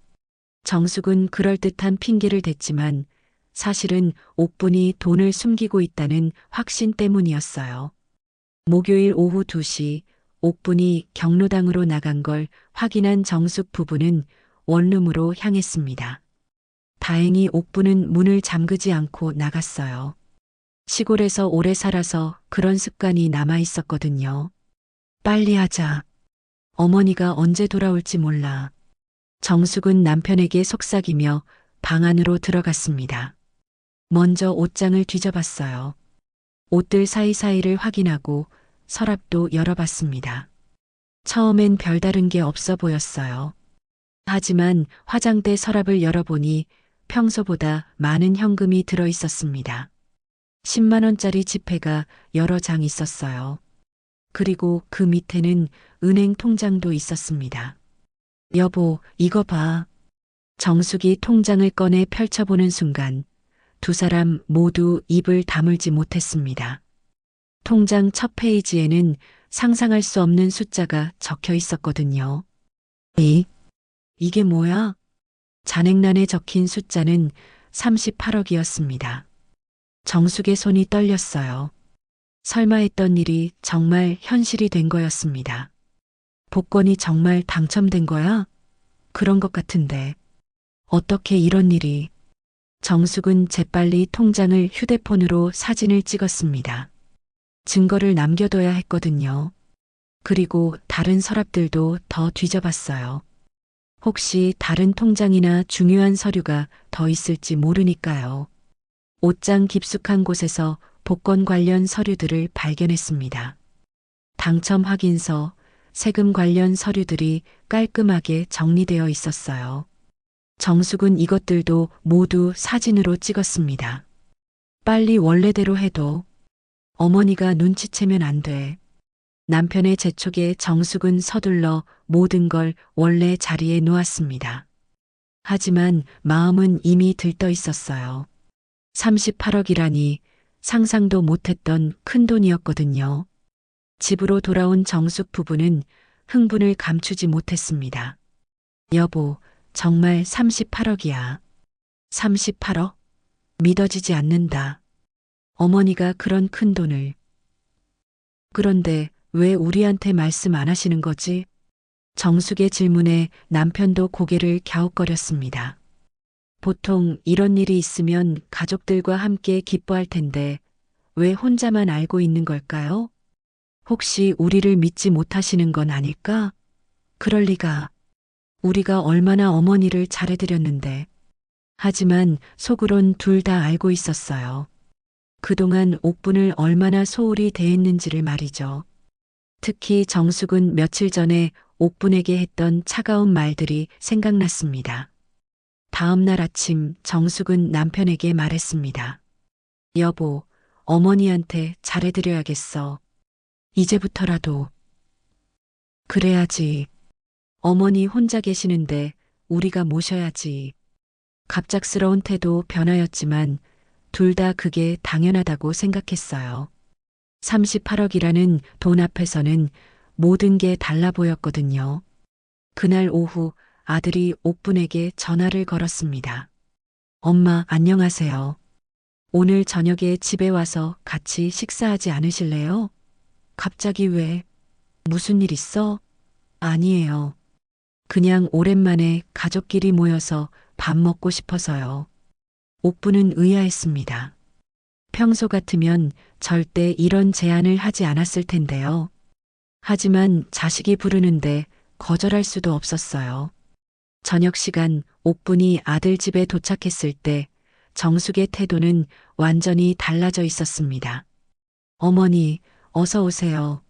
정숙은 그럴듯한 핑계를 댔지만 사실은 옥분이 돈을 숨기고 있다는 확신 때문이었어요. 목요일 오후 2시 옥분이 경로당으로 나간 걸 확인한 정숙 부부는 원룸으로 향했습니다. 다행히 옥분은 문을 잠그지 않고 나갔어요. 시골에서 오래 살아서 그런 습관이 남아 있었거든요. 빨리 하자. 어머니가 언제 돌아올지 몰라. 정숙은 남편에게 속삭이며 방 안으로 들어갔습니다. 먼저 옷장을 뒤져봤어요. 옷들 사이사이를 확인하고 서랍도 열어봤습니다. 처음엔 별다른 게 없어 보였어요. 하지만 화장대 서랍을 열어보니 평소보다 많은 현금이 들어 있었습니다. 10만 원짜리 지폐가 여러 장 있었어요. 그리고 그 밑에는 은행 통장도 있었습니다. 여보, 이거 봐. 정숙이 통장을 꺼내 펼쳐보는 순간 두 사람 모두 입을 다물지 못했습니다. 통장 첫 페이지에는 상상할 수 없는 숫자가 적혀 있었거든요. 이게 뭐야? 잔액란에 적힌 숫자는 38억이었습니다. 정숙의 손이 떨렸어요. 설마 했던 일이 정말 현실이 된 거였습니다. 복권이 정말 당첨된 거야? 그런 것 같은데. 어떻게 이런 일이. 정숙은 재빨리 통장을 휴대폰으로 사진을 찍었습니다. 증거를 남겨둬야 했거든요. 그리고 다른 서랍들도 더 뒤져봤어요. 혹시 다른 통장이나 중요한 서류가 더 있을지 모르니까요. 옷장 깊숙한 곳에서 복권 관련 서류들을 발견했습니다. 당첨 확인서, 세금 관련 서류들이 깔끔하게 정리되어 있었어요. 정숙은 이것들도 모두 사진으로 찍었습니다. 빨리 원래대로 해도 어머니가 눈치채면 안 돼. 남편의 재촉에 정숙은 서둘러 모든 걸 원래 자리에 놓았습니다. 하지만 마음은 이미 들떠 있었어요. 38억이라니 상상도 못했던 큰 돈이었거든요. 집으로 돌아온 정숙 부부는 흥분을 감추지 못했습니다. 여보, 정말 38억이야. 38억? 믿어지지 않는다. 어머니가 그런 큰 돈을. 그런데 왜 우리한테 말씀 안 하시는 거지? 정숙의 질문에 남편도 고개를 갸웃거렸습니다. 보통 이런 일이 있으면 가족들과 함께 기뻐할 텐데 왜 혼자만 알고 있는 걸까요? 혹시 우리를 믿지 못하시는 건 아닐까? 그럴 리가. 우리가 얼마나 어머니를 잘해드렸는데. 하지만 속으론 둘 다 알고 있었어요. 그동안 옥분을 얼마나 소홀히 대했는지를 말이죠. 특히 정숙은 며칠 전에 옥분에게 했던 차가운 말들이 생각났습니다. 다음 날 아침 정숙은 남편에게 말했습니다. 여보, 어머니한테 잘해드려야겠어. 이제부터라도. 그래야지. 어머니 혼자 계시는데 우리가 모셔야지. 갑작스러운 태도 변화였지만 둘 다 그게 당연하다고 생각했어요. 38억이라는 돈 앞에서는 모든 게 달라 보였거든요. 그날 오후 아들이 옥분에게 전화를 걸었습니다. 엄마, 안녕하세요. 오늘 저녁에 집에 와서 같이 식사하지 않으실래요? 갑자기 왜? 무슨 일 있어? 아니에요. 그냥 오랜만에 가족끼리 모여서 밥 먹고 싶어서요. 옥분은 의아했습니다. 평소 같으면 절대 이런 제안을 하지 않았을 텐데요. 하지만 자식이 부르는데 거절할 수도 없었어요. 저녁 시간 옥분이 아들 집에 도착했을 때 정숙의 태도는 완전히 달라져 있었습니다. 어머니, 어서 오세요.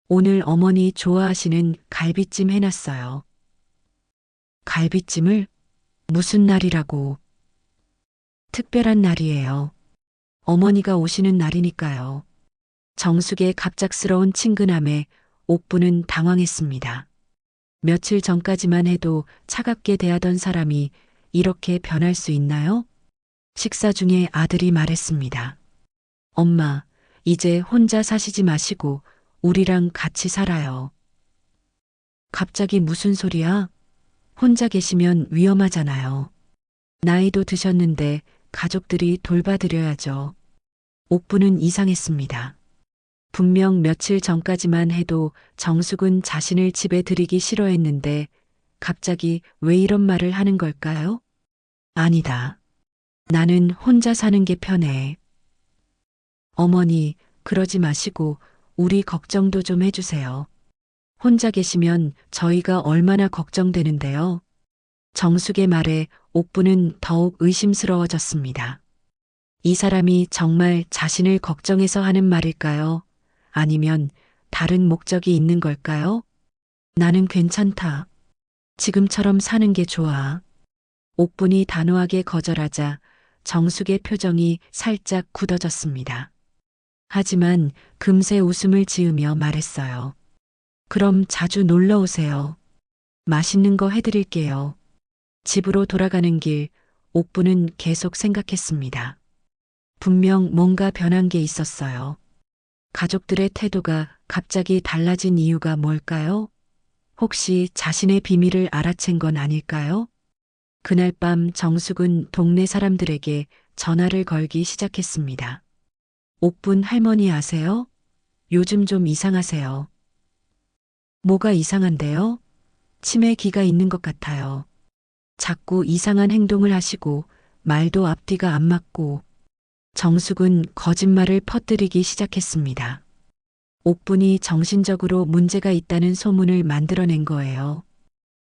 오늘 어머니 좋아하시는 갈비찜 해놨어요. 갈비찜을? 무슨 날이라고? 특별한 날이에요. 어머니가 오시는 날이니까요. 정숙의 갑작스러운 친근함에 옥분은 당황했습니다. 며칠 전까지만 해도 차갑게 대하던 사람이 이렇게 변할 수 있나요? 식사 중에 아들이 말했습니다. 엄마, 이제 혼자 사시지 마시고 우리랑 같이 살아요. 갑자기 무슨 소리야? 혼자 계시면 위험하잖아요. 나이도 드셨는데 가족들이 돌봐드려야죠. 옥분은 이상했습니다. 분명 며칠 전까지만 해도 정숙은 자신을 집에 들이기 싫어했는데 갑자기 왜 이런 말을 하는 걸까요? 아니다. 나는 혼자 사는 게 편해. 어머니, 그러지 마시고 우리 걱정도 좀 해주세요. 혼자 계시면 저희가 얼마나 걱정되는데요. 정숙의 말에 옥분은 더욱 의심스러워졌습니다. 이 사람이 정말 자신을 걱정해서 하는 말일까요? 아니면 다른 목적이 있는 걸까요? 나는 괜찮다. 지금처럼 사는 게 좋아. 옥분이 단호하게 거절하자 정숙의 표정이 살짝 굳어졌습니다. 하지만 금세 웃음을 지으며 말했어요. 그럼 자주 놀러 오세요. 맛있는 거 해드릴게요. 집으로 돌아가는 길, 옥분은 계속 생각했습니다. 분명 뭔가 변한 게 있었어요. 가족들의 태도가 갑자기 달라진 이유가 뭘까요? 혹시 자신의 비밀을 알아챈 건 아닐까요? 그날 밤 정숙은 동네 사람들에게 전화를 걸기 시작했습니다. 옥분 할머니 아세요? 요즘 좀 이상하세요. 뭐가 이상한데요? 치매기가 있는 것 같아요. 자꾸 이상한 행동을 하시고 말도 앞뒤가 안 맞고. 정숙은 거짓말을 퍼뜨리기 시작했습니다. 옥분이 정신적으로 문제가 있다는 소문을 만들어낸 거예요.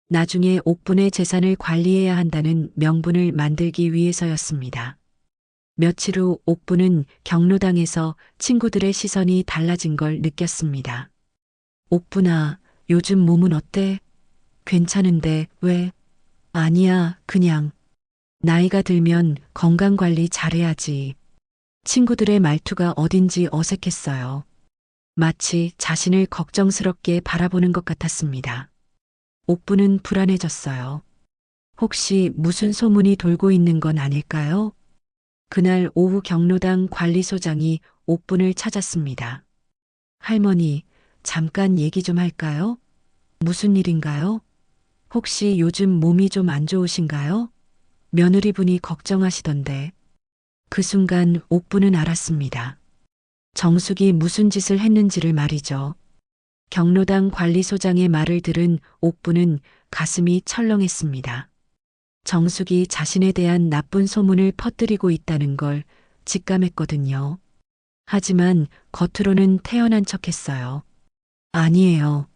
나중에 옥분의 재산을 관리해야 한다는 명분을 만들기 위해서였습니다. 며칠 후 옥부는 경로당에서 친구들의 시선이 달라진 걸 느꼈습니다. 옥부나, 요즘 몸은 어때? 괜찮은데 왜? 아니야, 그냥. 나이가 들면 건강관리 잘해야지. 친구들의 말투가 어딘지 어색했어요. 마치 자신을 걱정스럽게 바라보는 것 같았습니다. 옥부는 불안해졌어요. 혹시 무슨 소문이 돌고 있는 건 아닐까요? 그날 오후 경로당 관리소장이 옥분을 찾았습니다. 할머니, 잠깐 얘기 좀 할까요? 무슨 일인가요? 혹시 요즘 몸이 좀 안 좋으신가요? 며느리분이 걱정하시던데. 그 순간 옥분은 알았습니다. 정숙이 무슨 짓을 했는지를 말이죠. 경로당 관리소장의 말을 들은 옥분은 가슴이 철렁했습니다. 정숙이 자신에 대한 나쁜 소문을 퍼뜨리고 있다는 걸 직감했거든요. 하지만 겉으로는 태연한 척했어요. 아니에요.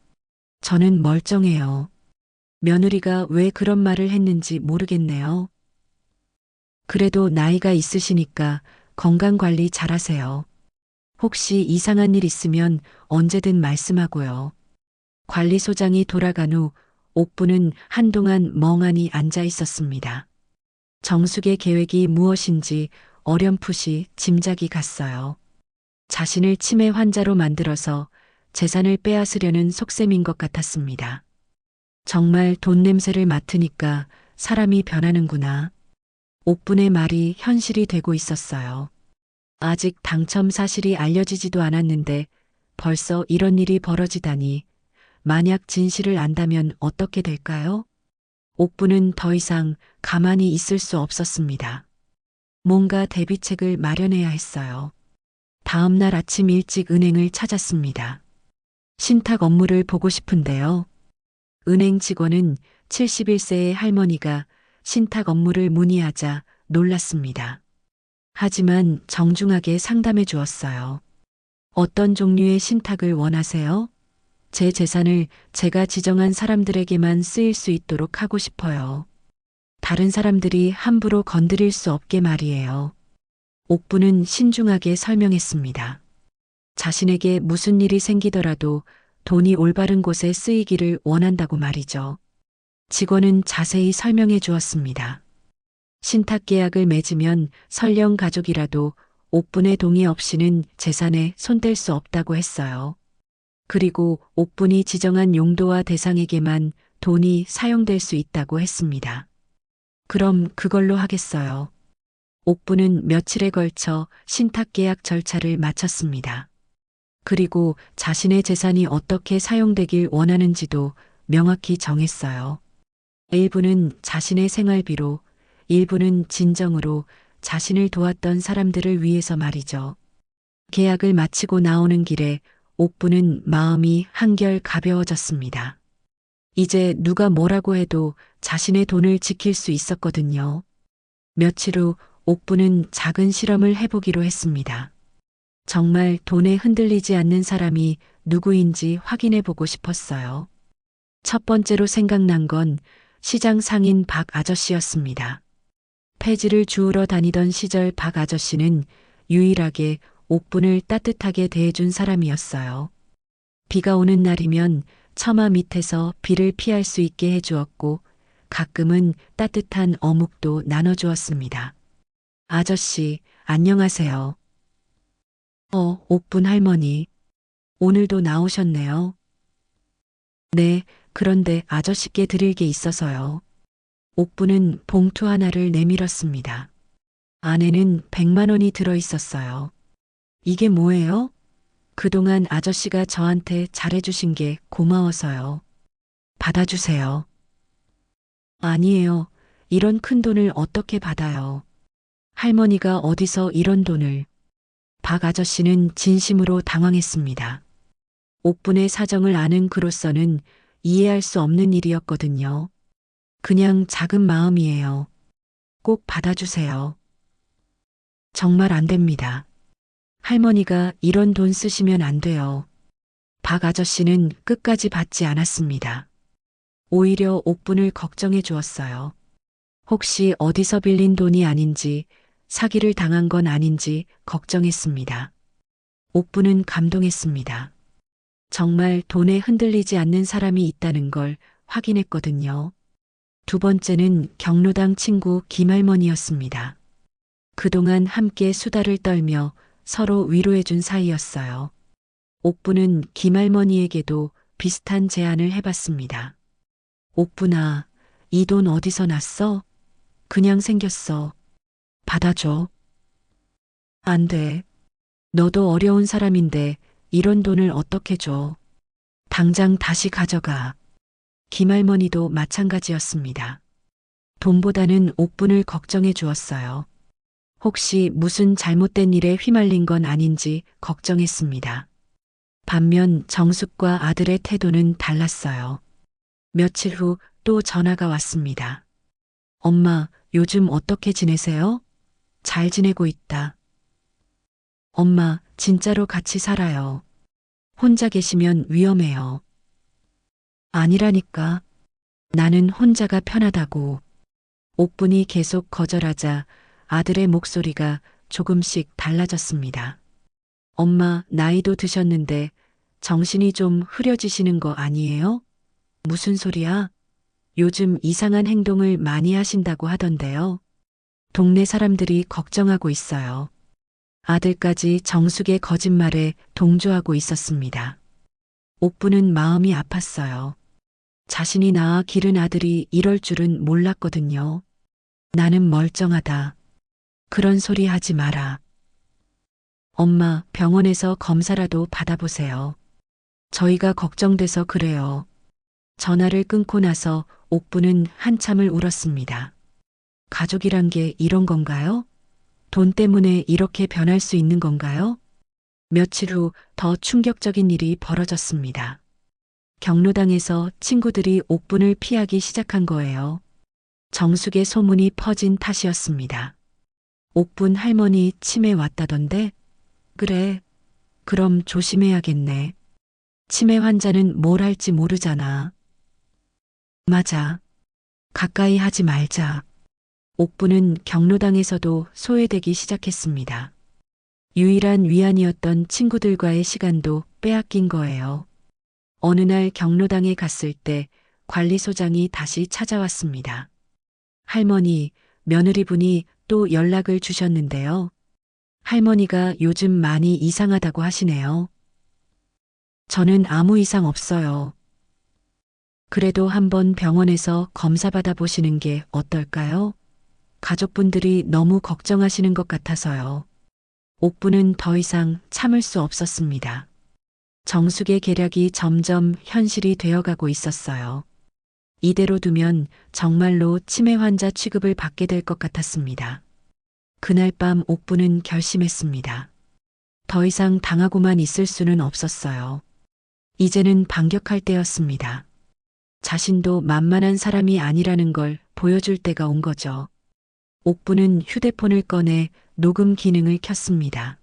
저는 멀쩡해요. 며느리가 왜 그런 말을 했는지 모르겠네요. 그래도 나이가 있으시니까 건강관리 잘하세요. 혹시 이상한 일 있으면 언제든 말씀하고요. 관리소장이 돌아간 후 옥부는 한동안 멍하니 앉아 있었습니다. 정숙의 계획이 무엇인지 어렴풋이 짐작이 갔어요. 자신을 치매 환자로 만들어서 재산을 빼앗으려는 속셈인 것 같았습니다. 정말 돈 냄새를 맡으니까 사람이 변하는구나. 옥분의 말이 현실이 되고 있었어요. 아직 당첨 사실이 알려지지도 않았는데 벌써 이런 일이 벌어지다니. 만약 진실을 안다면 어떻게 될까요? 옥부는 더 이상 가만히 있을 수 없었습니다. 뭔가 대비책을 마련해야 했어요. 다음 날 아침 일찍 은행을 찾았습니다. 신탁 업무를 보고 싶은데요. 은행 직원은 71세의 할머니가 신탁 업무를 문의하자 놀랐습니다. 하지만 정중하게 상담해 주었어요. 어떤 종류의 신탁을 원하세요? 제 재산을 제가 지정한 사람들에게만 쓰일 수 있도록 하고 싶어요. 다른 사람들이 함부로 건드릴 수 없게 말이에요. 옥부는 신중하게 설명했습니다. 자신에게 무슨 일이 생기더라도 돈이 올바른 곳에 쓰이기를 원한다고 말이죠. 직원은 자세히 설명해 주었습니다. 신탁 계약을 맺으면 설령 가족이라도 옥분의 동의 없이는 재산에 손댈 수 없다고 했어요. 그리고 옥분이 지정한 용도와 대상에게만 돈이 사용될 수 있다고 했습니다. 그럼 그걸로 하겠어요. 옥분은 며칠에 걸쳐 신탁 계약 절차를 마쳤습니다. 그리고 자신의 재산이 어떻게 사용되길 원하는지도 명확히 정했어요. 일부는 자신의 생활비로, 일부는 진정으로 자신을 도왔던 사람들을 위해서 말이죠. 계약을 마치고 나오는 길에 옥부는 마음이 한결 가벼워졌습니다. 이제 누가 뭐라고 해도 자신의 돈을 지킬 수 있었거든요. 며칠 후 옥부는 작은 실험을 해보기로 했습니다. 정말 돈에 흔들리지 않는 사람이 누구인지 확인해 보고 싶었어요. 첫 번째로 생각난 건 시장 상인 박 아저씨였습니다. 폐지를 주우러 다니던 시절 박 아저씨는 유일하게 옥분을 따뜻하게 대해준 사람이었어요. 비가 오는 날이면 처마 밑에서 비를 피할 수 있게 해주었고 가끔은 따뜻한 어묵도 나눠주었습니다. 아저씨, 안녕하세요. 옥분 할머니. 오늘도 나오셨네요. 네, 그런데 아저씨께 드릴 게 있어서요. 옥분은 봉투 하나를 내밀었습니다. 안에는 100만 원이 들어 있었어요. 이게 뭐예요? 그동안 아저씨가 저한테 잘해주신 게 고마워서요. 받아주세요. 아니에요. 이런 큰 돈을 어떻게 받아요? 할머니가 어디서 이런 돈을. 박 아저씨는 진심으로 당황했습니다. 옥분의 사정을 아는 그로서는 이해할 수 없는 일이었거든요. 그냥 작은 마음이에요. 꼭 받아주세요. 정말 안 됩니다. 할머니가 이런 돈 쓰시면 안 돼요. 박 아저씨는 끝까지 받지 않았습니다. 오히려 옥분을 걱정해 주었어요. 혹시 어디서 빌린 돈이 아닌지 사기를 당한 건 아닌지 걱정했습니다. 옥부는 감동했습니다. 정말 돈에 흔들리지 않는 사람이 있다는 걸 확인했거든요. 두 번째는 경로당 친구 김할머니였습니다. 그동안 함께 수다를 떨며 서로 위로해준 사이였어요. 옥부는 김할머니에게도 비슷한 제안을 해봤습니다. 옥부나, 이 돈 어디서 났어? 그냥 생겼어. 받아줘. 안 돼. 너도 어려운 사람인데 이런 돈을 어떻게 줘? 당장 다시 가져가. 김할머니도 마찬가지였습니다. 돈보다는 옥분을 걱정해 주었어요. 혹시 무슨 잘못된 일에 휘말린 건 아닌지 걱정했습니다. 반면 정숙과 아들의 태도는 달랐어요. 며칠 후 또 전화가 왔습니다. 엄마, 요즘 어떻게 지내세요? 잘 지내고 있다. 엄마, 진짜로 같이 살아요. 혼자 계시면 위험해요. 아니라니까. 나는 혼자가 편하다고. 옥분이 계속 거절하자 아들의 목소리가 조금씩 달라졌습니다. 엄마, 나이도 드셨는데 정신이 좀 흐려지시는 거 아니에요? 무슨 소리야? 요즘 이상한 행동을 많이 하신다고 하던데요. 동네 사람들이 걱정하고 있어요. 아들까지 정숙의 거짓말에 동조하고 있었습니다. 옥부는 마음이 아팠어요. 자신이 낳아 기른 아들이 이럴 줄은 몰랐거든요. 나는 멀쩡하다. 그런 소리 하지 마라. 엄마, 병원에서 검사라도 받아보세요. 저희가 걱정돼서 그래요. 전화를 끊고 나서 옥부는 한참을 울었습니다. 가족이란 게 이런 건가요? 돈 때문에 이렇게 변할 수 있는 건가요? 며칠 후 더 충격적인 일이 벌어졌습니다. 경로당에서 친구들이 옥분을 피하기 시작한 거예요. 정숙의 소문이 퍼진 탓이었습니다. 옥분 할머니 치매 왔다던데? 그래. 그럼 조심해야겠네. 치매 환자는 뭘 할지 모르잖아. 맞아. 가까이 하지 말자. 옥부는 경로당에서도 소외되기 시작했습니다. 유일한 위안이었던 친구들과의 시간도 빼앗긴 거예요. 어느 날 경로당에 갔을 때 관리소장이 다시 찾아왔습니다. 할머니, 며느리분이 또 연락을 주셨는데요. 할머니가 요즘 많이 이상하다고 하시네요. 저는 아무 이상 없어요. 그래도 한번 병원에서 검사받아 보시는 게 어떨까요? 가족분들이 너무 걱정하시는 것 같아서요. 옥부는 더 이상 참을 수 없었습니다. 정숙의 계략이 점점 현실이 되어가고 있었어요. 이대로 두면 정말로 치매 환자 취급을 받게 될 것 같았습니다. 그날 밤 옥부는 결심했습니다. 더 이상 당하고만 있을 수는 없었어요. 이제는 반격할 때였습니다. 자신도 만만한 사람이 아니라는 걸 보여줄 때가 온 거죠. 옥부는 휴대폰을 꺼내 녹음 기능을 켰습니다.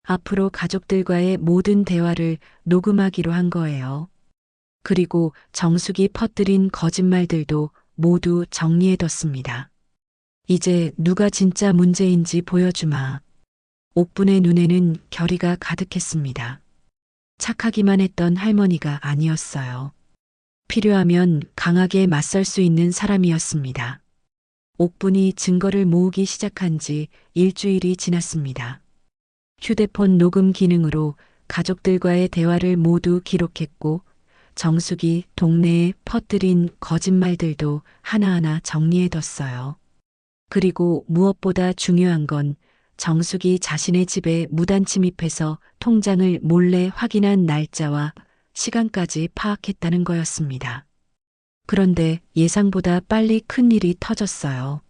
앞으로 가족들과의 모든 대화를 녹음하기로 한 거예요. 그리고 정숙이 퍼뜨린 거짓말들도 모두 정리해뒀습니다. 이제 누가 진짜 문제인지 보여주마. 옥분의 눈에는 결의가 가득했습니다. 착하기만 했던 할머니가 아니었어요. 필요하면 강하게 맞설 수 있는 사람이었습니다. 옥분이 증거를 모으기 시작한 지 일주일이 지났습니다. 휴대폰 녹음 기능으로 가족들과의 대화를 모두 기록했고 정숙이 동네에 퍼뜨린 거짓말들도 하나하나 정리해뒀어요. 그리고 무엇보다 중요한 건 정숙이 자신의 집에 무단 침입해서 통장을 몰래 확인한 날짜와 시간까지 파악했다는 거였습니다. 그런데 예상보다 빨리 큰 일이 터졌어요.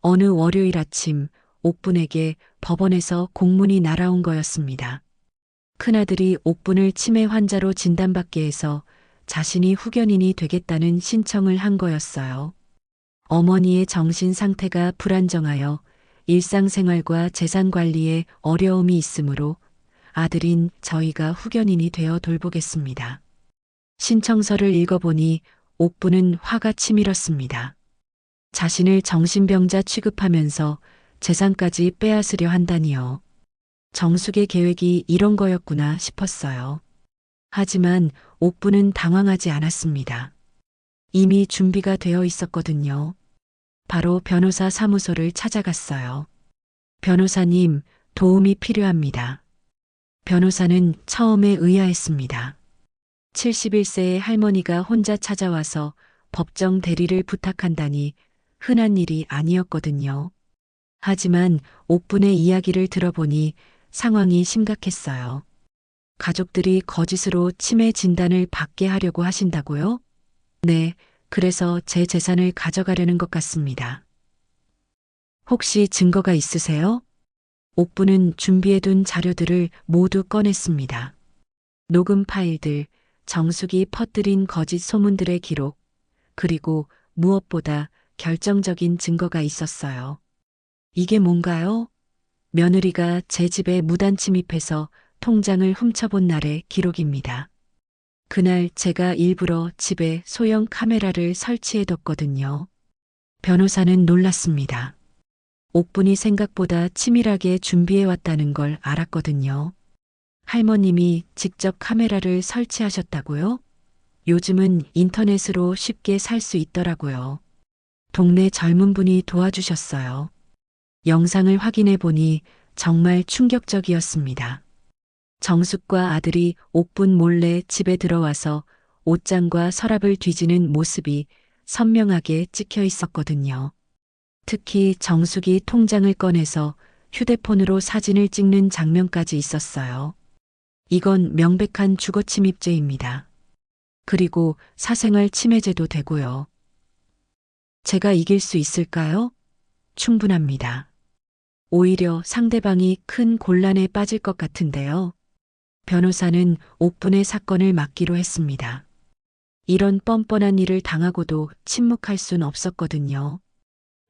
어느 월요일 아침 옥분에게 법원에서 공문이 날아온 거였습니다. 큰아들이 옥분을 치매 환자로 진단받게 해서 자신이 후견인이 되겠다는 신청을 한 거였어요. 어머니의 정신 상태가 불안정하여 일상생활과 재산 관리에 어려움이 있으므로 아들인 저희가 후견인이 되어 돌보겠습니다. 신청서를 읽어보니 옥부는 화가 치밀었습니다. 자신을 정신병자 취급하면서 재산까지 빼앗으려 한다니요. 정숙의 계획이 이런 거였구나 싶었어요. 하지만 옥부는 당황하지 않았습니다. 이미 준비가 되어 있었거든요. 바로 변호사 사무소를 찾아갔어요. 변호사님, 도움이 필요합니다. 변호사는 처음에 의아했습니다. 71세의 할머니가 혼자 찾아와서 법정 대리를 부탁한다니 흔한 일이 아니었거든요. 하지만 옥분의 이야기를 들어보니 상황이 심각했어요. 가족들이 거짓으로 치매 진단을 받게 하려고 하신다고요? 네, 그래서 제 재산을 가져가려는 것 같습니다. 혹시 증거가 있으세요? 옥부는 준비해둔 자료들을 모두 꺼냈습니다. 녹음 파일들, 정숙이 퍼뜨린 거짓 소문들의 기록, 그리고 무엇보다 결정적인 증거가 있었어요. 이게 뭔가요? 며느리가 제 집에 무단 침입해서 통장을 훔쳐본 날의 기록입니다. 그날 제가 일부러 집에 소형 카메라를 설치해뒀거든요. 변호사는 놀랐습니다. 옥분이 생각보다 치밀하게 준비해왔다는 걸 알았거든요. 할머님이 직접 카메라를 설치하셨다고요? 요즘은 인터넷으로 쉽게 살 수 있더라고요. 동네 젊은 분이 도와주셨어요. 영상을 확인해 보니 정말 충격적이었습니다. 정숙과 아들이 옥분 몰래 집에 들어와서 옷장과 서랍을 뒤지는 모습이 선명하게 찍혀 있었거든요. 특히 정숙이 통장을 꺼내서 휴대폰으로 사진을 찍는 장면까지 있었어요. 이건 명백한 주거침입죄입니다. 그리고 사생활 침해죄도 되고요. 제가 이길 수 있을까요? 충분합니다. 오히려 상대방이 큰 곤란에 빠질 것 같은데요. 변호사는 옥분의 사건을 맡기로 했습니다. 이런 뻔뻔한 일을 당하고도 침묵할 순 없었거든요.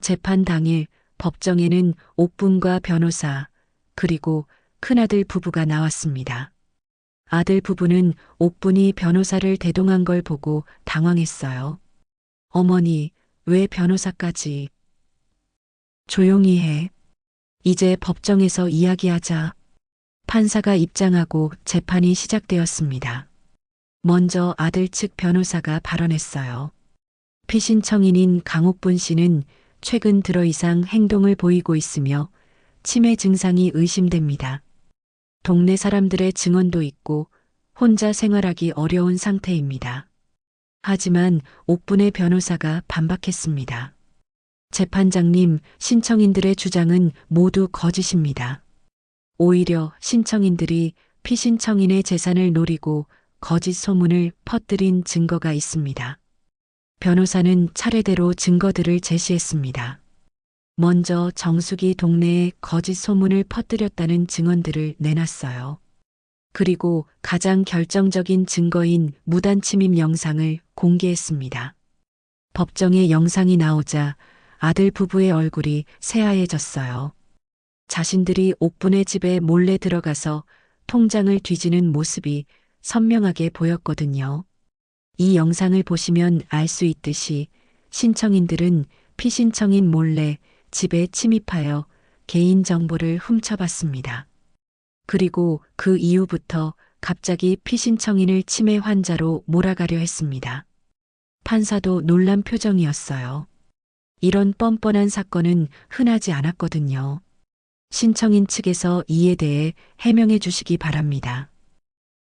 재판 당일 법정에는 옥분과 변호사, 그리고 큰아들 부부가 나왔습니다. 아들 부부는 옥분이 변호사를 대동한 걸 보고 당황했어요. 어머니, 왜 변호사까지? 조용히 해. 이제 법정에서 이야기하자. 판사가 입장하고 재판이 시작되었습니다. 먼저 아들 측 변호사가 발언했어요. 피신청인인 강옥분 씨는 최근 들어 이상 행동을 보이고 있으며 치매 증상이 의심됩니다. 동네 사람들의 증언도 있고 혼자 생활하기 어려운 상태입니다. 하지만 옥분의 변호사가 반박했습니다. 재판장님, 신청인들의 주장은 모두 거짓입니다. 오히려 신청인들이 피신청인의 재산을 노리고 거짓 소문을 퍼뜨린 증거가 있습니다. 변호사는 차례대로 증거들을 제시했습니다. 먼저 정숙이 동네에 거짓 소문을 퍼뜨렸다는 증언들을 내놨어요. 그리고 가장 결정적인 증거인 무단 침입 영상을 공개했습니다. 법정에 영상이 나오자 아들 부부의 얼굴이 새하얘졌어요. 자신들이 옥분의 집에 몰래 들어가서 통장을 뒤지는 모습이 선명하게 보였거든요. 이 영상을 보시면 알 수 있듯이 신청인들은 피신청인 몰래 집에 침입하여 개인 정보를 훔쳐봤습니다. 그리고 그 이후부터 갑자기 피신청인을 치매 환자로 몰아가려 했습니다. 판사도 놀란 표정이었어요. 이런 뻔뻔한 사건은 흔하지 않았거든요. 신청인 측에서 이에 대해 해명해 주시기 바랍니다.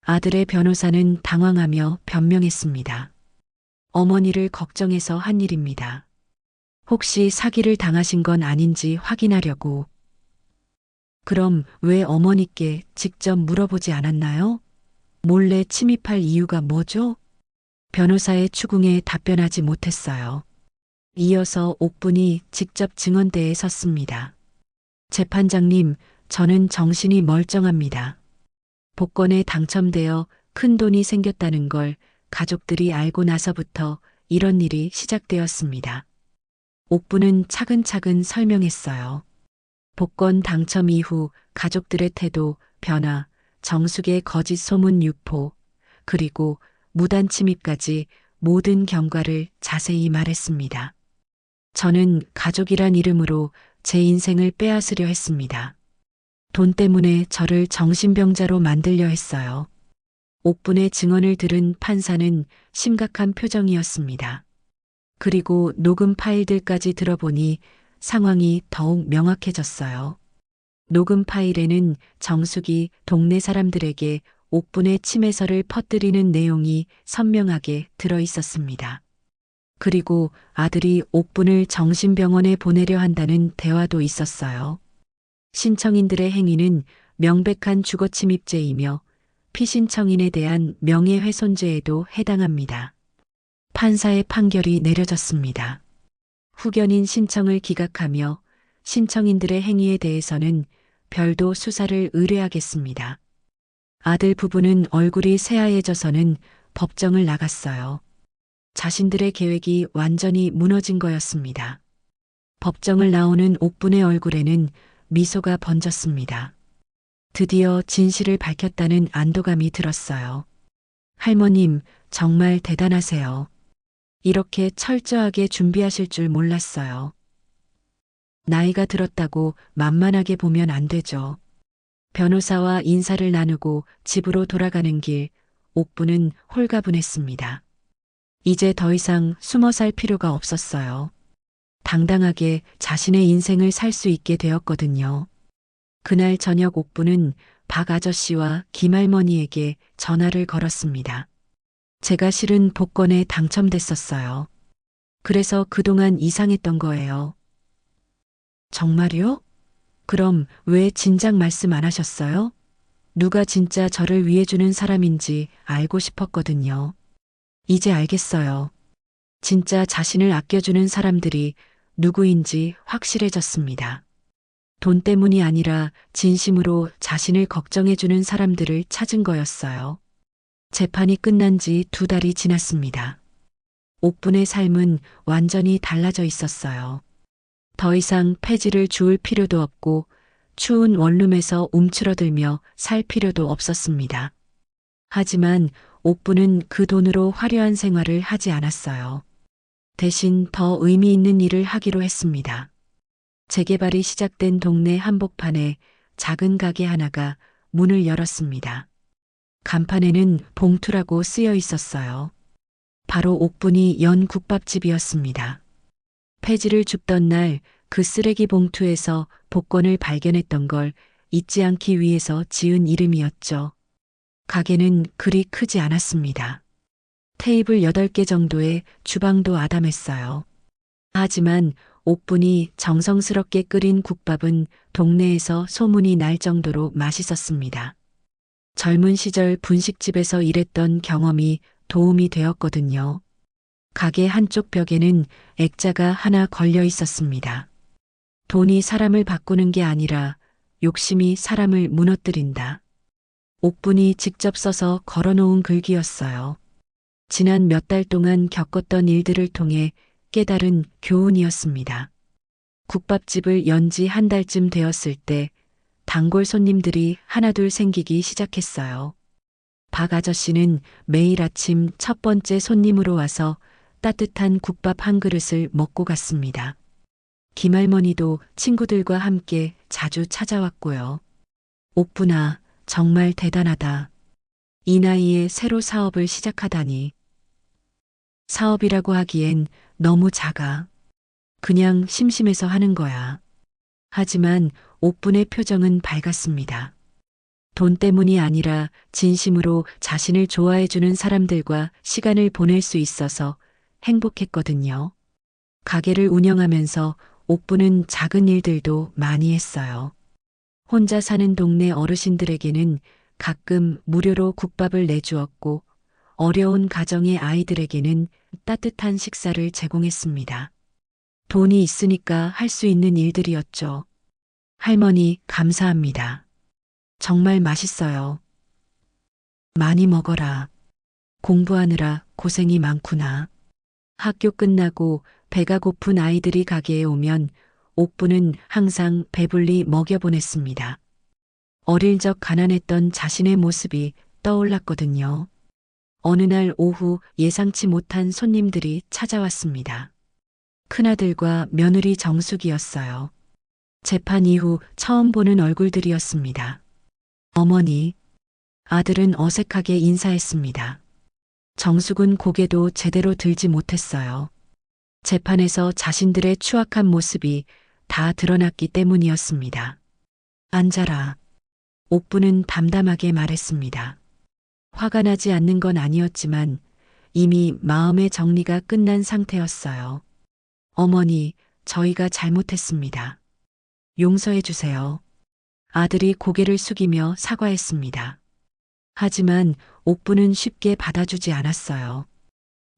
아들의 변호사는 당황하며 변명했습니다. 어머니를 걱정해서 한 일입니다. 혹시 사기를 당하신 건 아닌지 확인하려고. 그럼 왜 어머니께 직접 물어보지 않았나요? 몰래 침입할 이유가 뭐죠? 변호사의 추궁에 답변하지 못했어요. 이어서 옥분이 직접 증언대에 섰습니다. 재판장님, 저는 정신이 멀쩡합니다. 복권에 당첨되어 큰 돈이 생겼다는 걸 가족들이 알고 나서부터 이런 일이 시작되었습니다. 옥부는 차근차근 설명했어요. 복권 당첨 이후 가족들의 태도, 변화, 정숙의 거짓 소문 유포, 그리고 무단 침입까지 모든 경과를 자세히 말했습니다. 저는 가족이란 이름으로 제 인생을 빼앗으려 했습니다. 돈 때문에 저를 정신병자로 만들려 했어요. 옥분의 증언을 들은 판사는 심각한 표정이었습니다. 그리고 녹음 파일들까지 들어보니 상황이 더욱 명확해졌어요. 녹음 파일에는 정숙이 동네 사람들에게 옥분의 침해설을 퍼뜨리는 내용이 선명하게 들어 있었습니다. 그리고 아들이 옥분을 정신병원에 보내려 한다는 대화도 있었어요. 신청인들의 행위는 명백한 주거침입죄이며 피신청인에 대한 명예훼손죄에도 해당합니다. 판사의 판결이 내려졌습니다. 후견인 신청을 기각하며 신청인들의 행위에 대해서는 별도 수사를 의뢰하겠습니다. 아들 부부는 얼굴이 새하얘져서는 법정을 나갔어요. 자신들의 계획이 완전히 무너진 거였습니다. 법정을 나오는 옥분의 얼굴에는 미소가 번졌습니다. 드디어 진실을 밝혔다는 안도감이 들었어요. 할머님, 정말 대단하세요. 이렇게 철저하게 준비하실 줄 몰랐어요. 나이가 들었다고 만만하게 보면 안 되죠. 변호사와 인사를 나누고 집으로 돌아가는 길, 옥부는 홀가분했습니다. 이제 더 이상 숨어 살 필요가 없었어요. 당당하게 자신의 인생을 살 수 있게 되었거든요. 그날 저녁 옥부는 박 아저씨와 김할머니에게 전화를 걸었습니다. 제가 실은 복권에 당첨됐었어요. 그래서 그동안 이상했던 거예요. 정말요? 그럼 왜 진작 말씀 안 하셨어요? 누가 진짜 저를 위해주는 사람인지 알고 싶었거든요. 이제 알겠어요. 진짜 자신을 아껴주는 사람들이 누구인지 확실해졌습니다. 돈 때문이 아니라 진심으로 자신을 걱정해주는 사람들을 찾은 거였어요. 재판이 끝난 지 2달이 지났습니다. 옥분의 삶은 완전히 달라져 있었어요. 더 이상 폐지를 주울 필요도 없고 추운 원룸에서 움츠러들며 살 필요도 없었습니다. 하지만 옥부는 그 돈으로 화려한 생활을 하지 않았어요. 대신 더 의미 있는 일을 하기로 했습니다. 재개발이 시작된 동네 한복판에 작은 가게 하나가 문을 열었습니다. 간판에는 봉투라고 쓰여 있었어요. 바로 옥분이 연 국밥집이었습니다. 폐지를 줍던 날 그 쓰레기 봉투에서 복권을 발견했던 걸 잊지 않기 위해서 지은 이름이었죠. 가게는 그리 크지 않았습니다. 테이블 8개 정도의 주방도 아담했어요. 하지만 옥분이 정성스럽게 끓인 국밥은 동네에서 소문이 날 정도로 맛있었습니다. 젊은 시절 분식집에서 일했던 경험이 도움이 되었거든요. 가게 한쪽 벽에는 액자가 하나 걸려 있었습니다. 돈이 사람을 바꾸는 게 아니라 욕심이 사람을 무너뜨린다. 옥분이 직접 써서 걸어놓은 글귀였어요. 지난 몇 달 동안 겪었던 일들을 통해 깨달은 교훈이었습니다. 국밥집을 연 지 1달쯤 되었을 때 단골 손님들이 하나둘 생기기 시작했어요. 박 아저씨는 매일 아침 첫 번째 손님으로 와서 따뜻한 국밥 한 그릇을 먹고 갔습니다. 김할머니도 친구들과 함께 자주 찾아왔고요. 옥분아, 정말 대단하다. 이 나이에 새로 사업을 시작하다니. 사업이라고 하기엔 너무 작아. 그냥 심심해서 하는 거야. 하지만 옥분의 표정은 밝았습니다. 돈 때문이 아니라 진심으로 자신을 좋아해주는 사람들과 시간을 보낼 수 있어서 행복했거든요. 가게를 운영하면서 옥분은 작은 일들도 많이 했어요. 혼자 사는 동네 어르신들에게는 가끔 무료로 국밥을 내주었고 어려운 가정의 아이들에게는 따뜻한 식사를 제공했습니다. 돈이 있으니까 할 수 있는 일들이었죠. 할머니, 감사합니다. 정말 맛있어요. 많이 먹어라. 공부하느라 고생이 많구나. 학교 끝나고 배가 고픈 아이들이 가게에 오면 옥부는 항상 배불리 먹여보냈습니다. 어릴 적 가난했던 자신의 모습이 떠올랐거든요. 어느 날 오후 예상치 못한 손님들이 찾아왔습니다. 큰아들과 며느리 정숙이었어요. 재판 이후 처음 보는 얼굴들이었습니다. 어머니, 아들은 어색하게 인사했습니다. 정숙은 고개도 제대로 들지 못했어요. 재판에서 자신들의 추악한 모습이 다 드러났기 때문이었습니다. 앉아라. 옥부는 담담하게 말했습니다. 화가 나지 않는 건 아니었지만 이미 마음의 정리가 끝난 상태였어요. 어머니, 저희가 잘못했습니다. 용서해 주세요. 아들이 고개를 숙이며 사과했습니다. 하지만 옥부는 쉽게 받아주지 않았어요.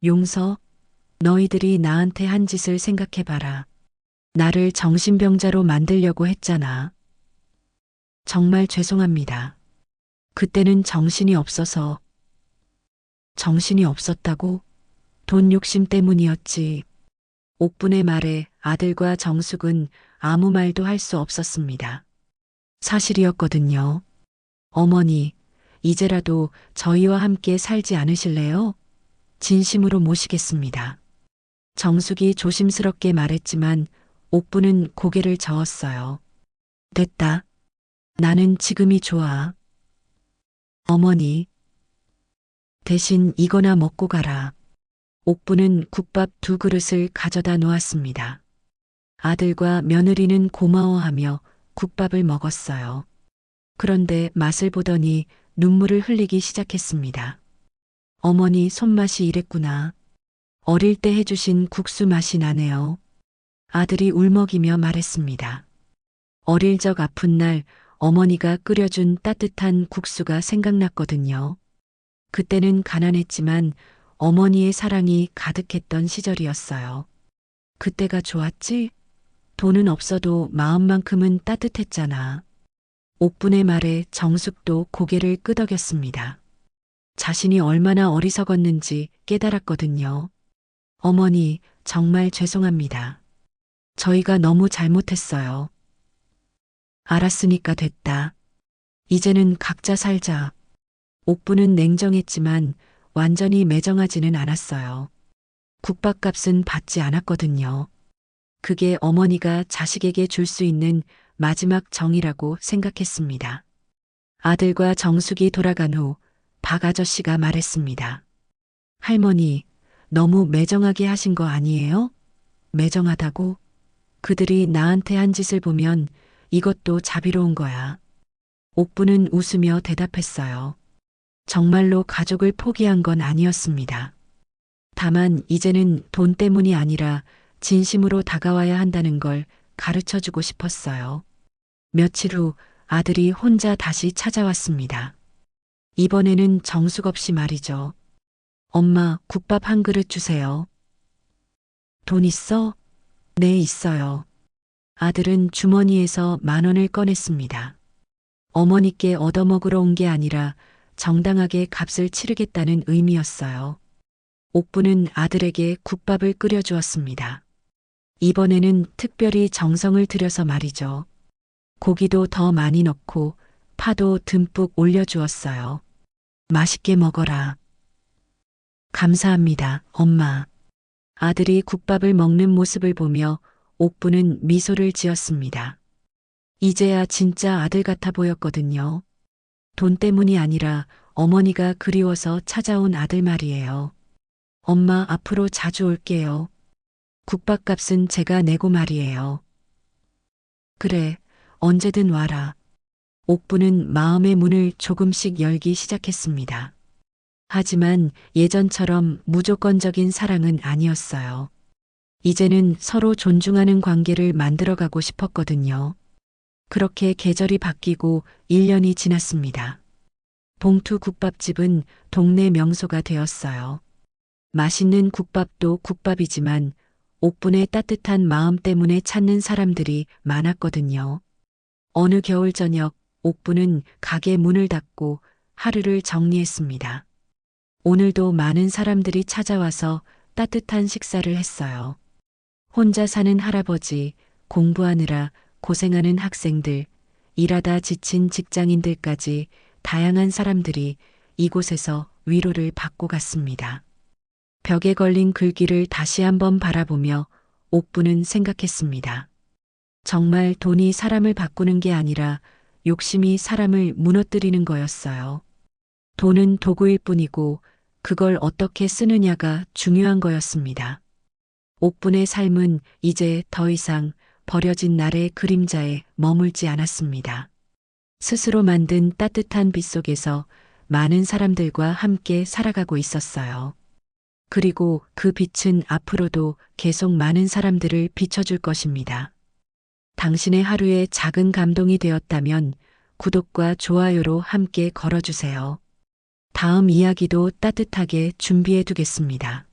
용서? 너희들이 나한테 한 짓을 생각해봐라. 나를 정신병자로 만들려고 했잖아. 정말 죄송합니다. 그때는 정신이 없어서. 정신이 없었다고? 돈 욕심 때문이었지. 옥분의 말에 아들과 정숙은 아무 말도 할 수 없었습니다. 사실이었거든요. 어머니, 이제라도 저희와 함께 살지 않으실래요? 진심으로 모시겠습니다. 정숙이 조심스럽게 말했지만 옥부는 고개를 저었어요. 됐다. 나는 지금이 좋아. 어머니, 대신 이거나 먹고 가라. 옥부는 국밥 2그릇을 가져다 놓았습니다. 아들과 며느리는 고마워하며 국밥을 먹었어요. 그런데 맛을 보더니 눈물을 흘리기 시작했습니다. 어머니 손맛이 이랬구나. 어릴 때 해주신 국수 맛이 나네요. 아들이 울먹이며 말했습니다. 어릴 적 아픈 날 어머니가 끓여준 따뜻한 국수가 생각났거든요. 그때는 가난했지만 어머니의 사랑이 가득했던 시절이었어요. 그때가 좋았지? 돈은 없어도 마음만큼은 따뜻했잖아. 옥분의 말에 정숙도 고개를 끄덕였습니다. 자신이 얼마나 어리석었는지 깨달았거든요. 어머니, 정말 죄송합니다. 저희가 너무 잘못했어요. 알았으니까 됐다. 이제는 각자 살자. 옥부는 냉정했지만 완전히 매정하지는 않았어요. 국밥값은 받지 않았거든요. 그게 어머니가 자식에게 줄 수 있는 마지막 정이라고 생각했습니다. 아들과 정숙이 돌아간 후 박 아저씨가 말했습니다. 할머니, 너무 매정하게 하신 거 아니에요? 매정하다고? 그들이 나한테 한 짓을 보면 이것도 자비로운 거야. 옥부는 웃으며 대답했어요. 정말로 가족을 포기한 건 아니었습니다. 다만 이제는 돈 때문이 아니라 진심으로 다가와야 한다는 걸 가르쳐 주고 싶었어요. 며칠 후 아들이 혼자 다시 찾아왔습니다. 이번에는 정숙 없이 말이죠. 엄마, 국밥 1그릇 주세요. 돈 있어? 네, 있어요. 아들은 주머니에서 10,000원을 꺼냈습니다. 어머니께 얻어먹으러 온 게 아니라 정당하게 값을 치르겠다는 의미였어요. 옥부는 아들에게 국밥을 끓여주었습니다. 이번에는 특별히 정성을 들여서 말이죠. 고기도 더 많이 넣고 파도 듬뿍 올려주었어요. 맛있게 먹어라. 감사합니다, 엄마. 아들이 국밥을 먹는 모습을 보며 옥부는 미소를 지었습니다. 이제야 진짜 아들 같아 보였거든요. 돈 때문이 아니라 어머니가 그리워서 찾아온 아들 말이에요. 엄마, 앞으로 자주 올게요. 국밥값은 제가 내고 말이에요. 그래, 언제든 와라. 옥부는 마음의 문을 조금씩 열기 시작했습니다. 하지만 예전처럼 무조건적인 사랑은 아니었어요. 이제는 서로 존중하는 관계를 만들어가고 싶었거든요. 그렇게 계절이 바뀌고 1년이 지났습니다. 봉투 국밥집은 동네 명소가 되었어요. 맛있는 국밥도 국밥이지만 옥분의 따뜻한 마음 때문에 찾는 사람들이 많았거든요. 어느 겨울 저녁 옥분은 가게 문을 닫고 하루를 정리했습니다. 오늘도 많은 사람들이 찾아와서 따뜻한 식사를 했어요. 혼자 사는 할아버지, 공부하느라 고생하는 학생들, 일하다 지친 직장인들까지 다양한 사람들이 이곳에서 위로를 받고 갔습니다. 벽에 걸린 글귀를 다시 한번 바라보며 옥부는 생각했습니다. 정말 돈이 사람을 바꾸는 게 아니라 욕심이 사람을 무너뜨리는 거였어요. 돈은 도구일 뿐이고 그걸 어떻게 쓰느냐가 중요한 거였습니다. 옥분의 삶은 이제 더 이상 버려진 날의 그림자에 머물지 않았습니다. 스스로 만든 따뜻한 빛 속에서 많은 사람들과 함께 살아가고 있었어요. 그리고 그 빛은 앞으로도 계속 많은 사람들을 비춰줄 것입니다. 당신의 하루에 작은 감동이 되었다면 구독과 좋아요로 함께 걸어주세요. 다음 이야기도 따뜻하게 준비해 두겠습니다.